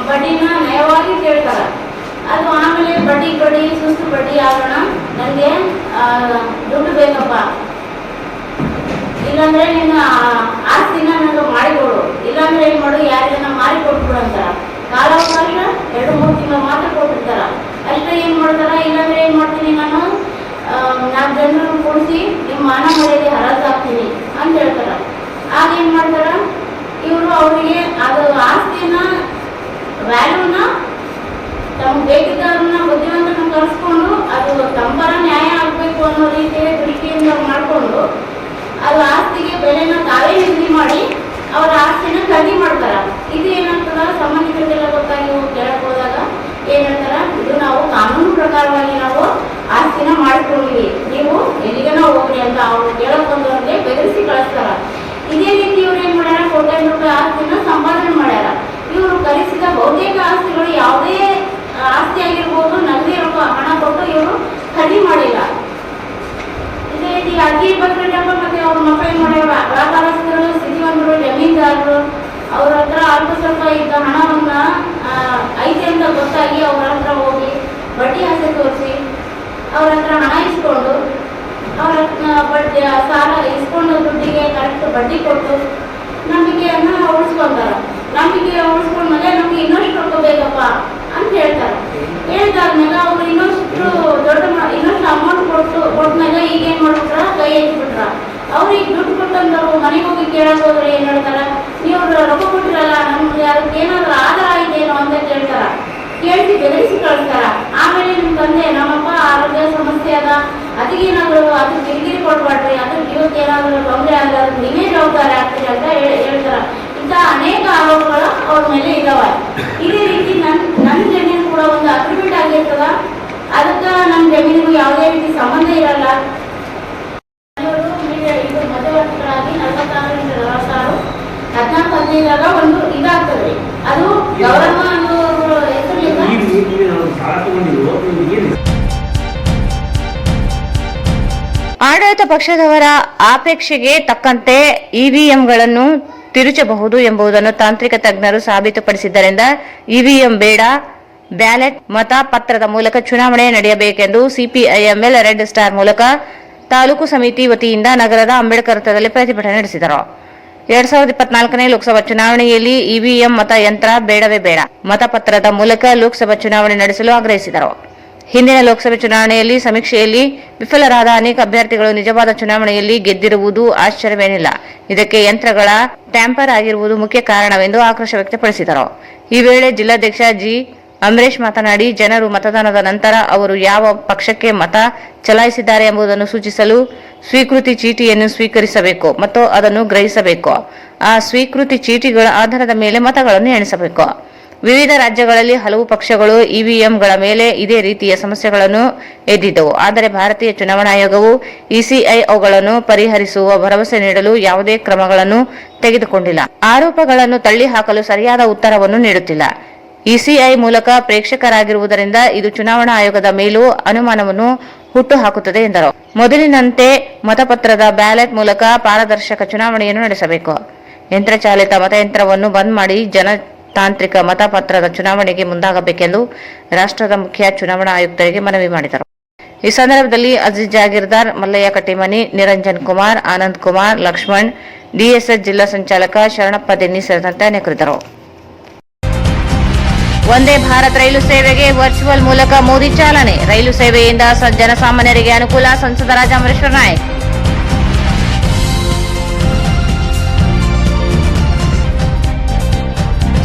ಬಡ್ಡಿನ ನಯವಾಗಿ ಕೇಳ್ತಾರ. ಅದು ಆಮೇಲೆ ಬಡ್ಡಿ ಸುಸ್ತು ಬಡ್ಡಿ ಆಗೋಣ, ನನಗೆ ದುಡ್ಡು ಬೇಕಪ್ಪ, ಇಲ್ಲಾಂದ್ರೆ ನಿನ್ನ ಆಸ್ತಿನ ನನಗೆ ಮಾಡಿಕೊಡು, ಇಲ್ಲಾಂದ್ರೆ ಏನ್ ಮಾಡು, ಯಾರಿಗನ್ನ ಮಾರಿ ಕೊಟ್ಬಿಡು ಅಂತಾರ. ಕಾಲಾವಕಾಶ 2-3 ತಿಂಗಳು ಮಾತ್ರ ಕೊಟ್ಟಿರ್ತಾರ. ಅಷ್ಟೇ ಏನ್ ಮಾಡ್ತಾರ, ಇಲ್ಲಾಂದ್ರೆ ಏನ್ ಮಾಡ್ತೀನಿ ನಾನು 4 ಜನರನ್ನು ಕೂಡಿಸಿ ನಿಮ್ಮ ಮಾನ ಮರ್ಯಾದೆ ಹರಾಜಾಗ್ತೀನಿ ಅಂತ ಹೇಳ್ತಾರ. ಆಗ ಏನ್ ಮಾಡ್ತಾರ, ಇವರು ಅವರಿಗೆ ಅದು ಆಸ್ತಿನ ವ್ಯಾಲ್ಯೂನ ತಮ್ಗೆ ಬೇಕಿದ್ದವ್ರನ್ನ ಬುದ್ಧಿವಂತನ ಕರೆಸ್ಕೊಂಡು ಅದು ತಮ್ಮರ ನ್ಯಾಯ ಆಗ್ಬೇಕು ಅನ್ನೋ ರೀತಿಯ ದೃಷ್ಟಿಯಿಂದ ಮಾಡಿಕೊಂಡು ಅದು ಆಸ್ತಿಗೆ ಬೆಲೆನ ತಾವೇ ನಿಗದಿ ಮಾಡಿ ಅವರ ಆಸ್ತಿನ ಖರೀದಿ ಮಾಡ್ತಾರ. ಇದು ಏನಾಗ್ತದ, ಸಂಬಂಧಿಕರಿಗೆಲ್ಲ ಗೊತ್ತಾಗಿ ಕೇಳಕ್ ಹೋದಾಗ ಏನ್ ಹೇಳ್ತಾರ, ಇದು ನಾವು ಕಾನೂನು ಪ್ರಕಾರವಾಗಿ ನಾವು ಆಸ್ತಿನ ಮಾಡ್ಕೊಂಡಿವಿ, ನೀವು ಎಲ್ಲಿಗನ ಹೋಗ್ರಿ ಅಂತ ಅವ್ರು ಕೇಳಕ್ ಬಂದವ್ರಿಗೆ ಬೆದರಿಸಿ ಕಳಿಸ್ತಾರ. ಇದೇ ರೀತಿ ಇವ್ರು ಏನ್ ಮಾಡ್ಯಾರ, ಕೋಟ್ಯಾಂತರ ರೂಪಾಯಿ ಆಸ್ತಿನ ಸಂಪಾದನೆ ಮಾಡ್ಯಾರ. ಇವರು ಕಲಿಸಿದ ಬಹುತೇಕ ಆಸ್ತಿಗಳು ಯಾವುದೇ ಆಸ್ತಿ ಆಗಿರ್ಬೋದು, ನಗದಿ ಹಣ ಕೊಟ್ಟು ಇವರು ಖರೀದಿ ಮಾಡಿಲ್ಲ. ಇದೇ ರೀತಿ ಯಾದಗಿರಿ ಬಸವಣ್ಣಪ್ಪ ಮತ್ತೆ ಅವ್ರ ಮಕ್ಕಳು ಏನ್ ಮಾಡ್ಯಾರ, ವ್ಯಾಪಾರಸ್ಥರು, ಸ್ಥಿತಿವಂತರು, ಜಮೀನ್ದಾರರು ಅವ್ರ ಹತ್ರ ಅಲ್ಪ ಸ್ವಲ್ಪ ಇದ್ದ ಹಣವನ್ನ ಐತೆ ಅಂತ ಗೊತ್ತಾಗಿ ಅವ್ರ ಹತ್ರ ಹೋಗಿ ಬಡ್ಡಿ ಆಸೆ ತೋರಿಸಿ ಅವ್ರ ಹತ್ರ ಹಣ ಇಸ್ಕೊಂಡು ಅವ್ರ ಬಡ್ಡಿ ಸಾಲ ಇಸ್ಕೊಂಡು ದುಡ್ಡಿಗೆ ಕರೆಕ್ಟ್ ಬಡ್ಡಿ ಕೊಟ್ಟು ನಂಬಿಕೆಯನ್ನ ಉಳಿಸ್ಕೊಂತಾರ. ನಂಬಿಕೆ ಉಳಿಸ್ಕೊಂಡ್ಮೇಲೆ ನಮ್ಗೆ ಇನ್ನಷ್ಟು ರೊಕ್ಕ ಬೇಕಪ್ಪ ಅಂತ ಹೇಳ್ತಾರೆ. ಹೇಳಿದಾದ್ಮೇಲೆ ಅವ್ರು ಇನ್ನಷ್ಟು ಅಮೌಂಟ್ ಕೊಟ್ಮೇಲೆ ಈಗ ಏನ್ ಮಾಡ್ಬಿಟ್ರ, ಕೈ ಎತ್ಬಿಟ್ರ. ಅವ್ರಿಗೆ ದುಡ್ಡು ಕೊಟ್ಟಂತವ್ರು ಮನೆಗೆ ಹೋಗಿ ಕೇಳಕ್ ಹೋದ್ರೆ ಏನ್ ಹೇಳ್ತಾರ, ನೀವು ರೊಕ್ಕ ಕೊಟ್ಟಿರಲ್ಲ, ನಮ್ಗೆ ಅದಕ್ಕೆ ಏನಾದ್ರು ಆಧಾರ ಆಯ್ತೇನೋ ಅಂತ ಕೇಳ್ತಾರ. ಕೇಳಿಸಿ ಬೆದರಿಸಿ ಕಳಿಸ್ತಾರ. ಆಮೇಲೆ ನಿಮ್ ತಂದೆ ನಮ್ಮಪ್ಪ ಆರೋಗ್ಯ ಸಮಸ್ಯೆ ಅದ, ಅದಕ್ಕೇನಾದ್ರು ಅದು ಕಿರಿಕಿರಿ ಕೊಡ್ಬಾಡ್ರಿ, ಅದಕ್ಕೆ ಇವತ್ತು ಏನಾದ್ರು ತೊಂದರೆ ಆದ್ರೆ ಅದಕ್ಕೆ ನೀವೇ ಜವಾಬ್ದಾರಿ ಆಗ್ತೀರಿ ಅಂತ ಹೇಳ್ತಾರ. ಇಂಥ ಅನೇಕ ಆರೋಪಗಳು ಅವ್ರ ಮೇಲೆ ಇದಾವ. ಇದೇ ರೀತಿ ನನ್ನ ಜಮೀನು ಕೂಡ ಒಂದು ಅಗ್ರಿಮೆಂಟ್ ಆಗಿರ್ತದ, ಅದಕ್ಕೆ ನಮ್ಮ ಜಮೀನಿಗೂ ಯಾವುದೇ ರೀತಿ ಸಂಬಂಧ ಇರಲ್ಲ. ಇದು ಮಧ್ಯವರ್ತಿಗಳಾಗಿ 46 14-15 ಒಂದು ಇದಾಗ್ತದೆ. ಅದು ಗೌರವ ಅನ್ನೋ ಹೆಸರಿನಿಂದ ಆಡಳಿತ ಪಕ್ಷದವರ ಅಪೇಕ್ಷೆಗೆ ತಕ್ಕಂತೆ ಇವಿಎಂಗಳನ್ನು ತಿರುಚಬಹುದು ಎಂಬುದನ್ನು ತಾಂತ್ರಿಕ ತಜ್ಞರು ಸಾಬೀತುಪಡಿಸಿದ್ದರಿಂದ ಇವಿಎಂ ಬೇಡ, ಬ್ಯಾಲೆಟ್ ಮತ ಪತ್ರದ ಮೂಲಕ ಚುನಾವಣೆ ನಡೆಯಬೇಕೆಂದು ಸಿಪಿಐಎಂಎಲ್ ರೆಡ್ ಸ್ಟಾರ್ ಮೂಲಕ ತಾಲೂಕು ಸಮಿತಿ ವತಿಯಿಂದ ನಗರದ ಅಂಬೇಡ್ಕರ್ ವೃತ್ತದಲ್ಲಿ ಪ್ರತಿಭಟನೆ ನಡೆಸಿದರು. 2024ನೇ ಲೋಕಸಭಾ ಚುನಾವಣೆಯಲ್ಲಿ ಇವಿಎಂ ಮತಯಂತ್ರ ಬೇಡವೇ ಬೇಡ, ಮತಪತ್ರದ ಮೂಲಕ ಲೋಕಸಭಾ ಚುನಾವಣೆ ನಡೆಸಲು ಆಗ್ರಹಿಸಿದರು. ಹಿಂದಿನ ಲೋಕಸಭೆ ಚುನಾವಣೆಯಲ್ಲಿ ಸಮೀಕ್ಷೆಯಲ್ಲಿ ವಿಫಲರಾದ ಅನೇಕ ಅಭ್ಯರ್ಥಿಗಳು ನಿಜವಾದ ಚುನಾವಣೆಯಲ್ಲಿ ಗೆದ್ದಿರುವುದು ಆಶ್ಚರ್ಯವೇನಿಲ್ಲ. ಇದಕ್ಕೆ ಯಂತ್ರಗಳ ಟ್ಯಾಂಪರ್ ಆಗಿರುವುದು ಮುಖ್ಯ ಕಾರಣವೆಂದು ಆಕ್ರೋಶ ವ್ಯಕ್ತಪಡಿಸಿದರು. ಈ ವೇಳೆ ಜಿಲ್ಲಾಧ್ಯಕ್ಷ ಜಿ ಅಮರೇಶ್ ಮಾತನಾಡಿ, ಜನರು ಮತದಾನದ ನಂತರ ಅವರು ಯಾವ ಪಕ್ಷಕ್ಕೆ ಮತ ಚಲಾಯಿಸಿದ್ದಾರೆ ಎಂಬುದನ್ನು ಸೂಚಿಸಲು ಸ್ವೀಕೃತಿ ಚೀಟಿಯನ್ನು ಸ್ವೀಕರಿಸಬೇಕು ಮತ್ತು ಅದನ್ನು ಗ್ರಹಿಸಬೇಕು. ಆ ಸ್ವೀಕೃತಿ ಚೀಟಿಗಳ ಆಧಾರದ ಮೇಲೆ ಮತಗಳನ್ನು ಎಣಿಸಬೇಕು. ವಿವಿಧ ರಾಜ್ಯಗಳಲ್ಲಿ ಹಲವು ಪಕ್ಷಗಳು ಇವಿಎಂಗಳ ಮೇಲೆ ಇದೇ ರೀತಿಯ ಸಮಸ್ಯೆಗಳನ್ನು ಎದ್ದಿದ್ದವು. ಆದರೆ ಭಾರತೀಯ ಚುನಾವಣಾ ಆಯೋಗವು ಇಸಿಐ ಅವುಗಳನ್ನು ಪರಿಹರಿಸುವ ಭರವಸೆ ನೀಡಲು ಯಾವುದೇ ಕ್ರಮಗಳನ್ನು ತೆಗೆದುಕೊಂಡಿಲ್ಲ. ಆರೋಪಗಳನ್ನು ತಳ್ಳಿಹಾಕಲು ಸರಿಯಾದ ಉತ್ತರವನ್ನು ನೀಡುತ್ತಿಲ್ಲ. ಇಸಿಐ ಮೂಲಕ ಪ್ರೇಕ್ಷಕರಾಗಿರುವುದರಿಂದ ಇದು ಚುನಾವಣಾ ಆಯೋಗದ ಮೇಲೂ ಅನುಮಾನವನ್ನು ಹುಟ್ಟುಹಾಕುತ್ತದೆ ಎಂದರು. ಮೊದಲಿನಂತೆ ಮತಪತ್ರದ ಬ್ಯಾಲೆಟ್ ಮೂಲಕ ಪಾರದರ್ಶಕ ಚುನಾವಣೆಯನ್ನು ನಡೆಸಬೇಕು. ಯಂತ್ರಚಾಲಿತ ಮತಯಂತ್ರವನ್ನು ಬಂದ್ ಮಾಡಿ ಜನತಾಂತ್ರಿಕ ಮತಪತ್ರದ ಚುನಾವಣೆಗೆ ಮುಂದಾಗಬೇಕೆಂದು ರಾಷ್ಟ್ರದ ಮುಖ್ಯ ಚುನಾವಣಾ ಆಯುಕ್ತರಿಗೆ ಮನವಿ ಮಾಡಿದರು. ಈ ಸಂದರ್ಭದಲ್ಲಿ ಅಜೀಜ್ ಜಾಗೀರ್ದಾರ್, ಮಲ್ಲಯ್ಯ ಕಟ್ಟಿಮನಿ, ನಿರಂಜನ್ ಕುಮಾರ್, ಆನಂದ್ ಕುಮಾರ್, ಲಕ್ಷ್ಮಣ್, ಡಿಎಸ್ಎಸ್ ಜಿಲ್ಲಾ ಸಂಚಾಲಕ ಶರಣಪ್ಪ ದೆನ್ನಿ ಸೇರಿದಂತೆ ಅನೇಕರಿದ್ದರು. ವಂದೇ ಭಾರತ್ ರೈಲು ಸೇವೆಗೆ ವರ್ಚುವಲ್ ಮೂಲಕ ಮೋದಿ ಚಾಲನೆ. ರೈಲು ಸೇವೆಯಿಂದ ಜನಸಾಮಾನ್ಯರಿಗೆ ಅನುಕೂಲ. ಸಂಸದ ರಾಜಾಮರೇಶ್ವರ ನಾಯ್ಕ್.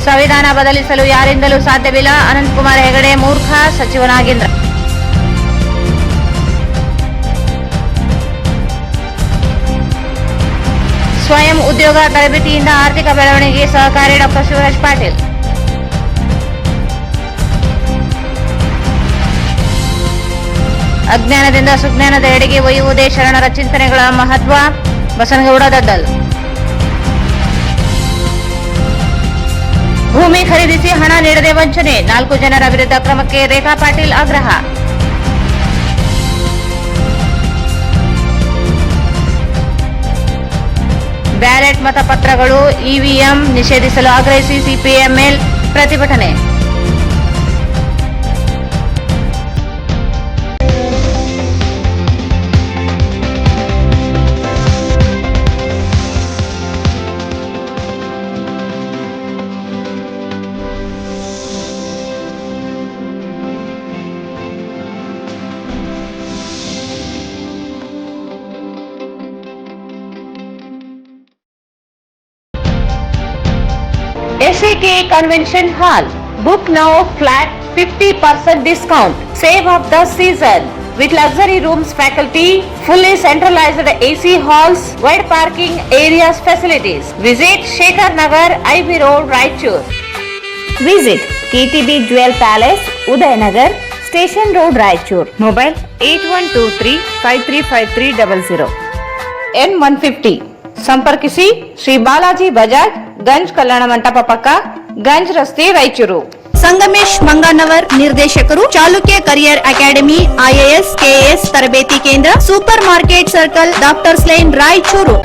ಸಂವಿಧಾನ ಬದಲಿಸಲು ಯಾರಿಂದಲೂ ಸಾಧ್ಯವಿಲ್ಲ. ಅನಂತಕುಮಾರ್ ಹೆಗಡೆ ಮೂರ್ಖ. ಸಚಿವ ನಾಗೇಂದ್ರ. ಸ್ವಯಂ ಉದ್ಯೋಗ ತರಬೇತಿಯಿಂದ ಆರ್ಥಿಕ ಬೆಳವಣಿಗೆಗೆ ಸಹಕಾರಿ ಡಾ. ಶಿವರಾಜ್ ಪಾಟೀಲ್. ಅಜ್ಞಾನದಿಂದ ಸುಜ್ಞಾನದ ಎಡೆಗೆ ಒಯ್ಯುವುದೇ ಶರಣರ ಚಿಂತನೆಗಳ ಮಹತ್ವ. ಬಸನಗೌಡ ದದ್ದಲ್. ಭೂಮಿ ಖರೀದಿಸಿ ಹಣ ನೀಡದೆ ವಂಚನೆ. 4 ಜನರ ವಿರುದ್ಧ ಕ್ರಮಕ್ಕೆ ರೇಖಾ ಪಾಟೀಲ್ ಆಗ್ರಹ. ಬ್ಯಾಲೆಟ್ ಮತಪತ್ರಗಳು ಇವಿಎಂ ನಿಷೇಧಿಸಲು ಆಗ್ರಹಿಸಿ ಸಿಪಿಎಂಎಲ್ ಪ್ರತಿಭಟನೆ. SAK Convention Hall. Book now flat 50% discount. Save of the season. With luxury rooms, faculty, fully centralized AC halls, wide parking areas facilities. Visit Shekhar Nagar, IB Road, Raichur. Visit KTB Jewel Palace, Udayanagar, Station Road, Raichur. Mobile 8123-535300. N150 ಸಂಪರ್ಕಿಸಿ. ಶ್ರೀ ಬಾಲಾಜಿ ಬಜಾಜ್, ಗಂಜ್ ಕಲ್ಯಾಣ ಮಂಟಪ ಪಕ್ಕ, ಗಂಜ್ ರಸ್ತೆ, ರಾಯಚೂರು. ಸಂಗಮೇಶ್ ಮಂಗನವರ್ ನಿರ್ದೇಶಕರು, Chalukya career academy, IAS KAS ತರಬೇತಿ ಕೇಂದ್ರ, supermarket circle, doctors line, Raichur.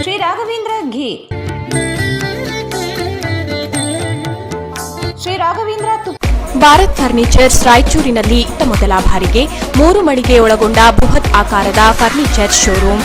Shri Raghavendra ghee. Shri Raghavendra Bharat furnitures ರಾಯಚೂರಿನಲ್ಲಿ ಮೊದಲ ಬಾರಿಗೆ 3 ಮಳಿಗೆ ಒಳಗೊಂಡ ಬೃಹತ್ ಆಕಾರದ ಫರ್ನಿಚರ್ ಶೋರೂಮ್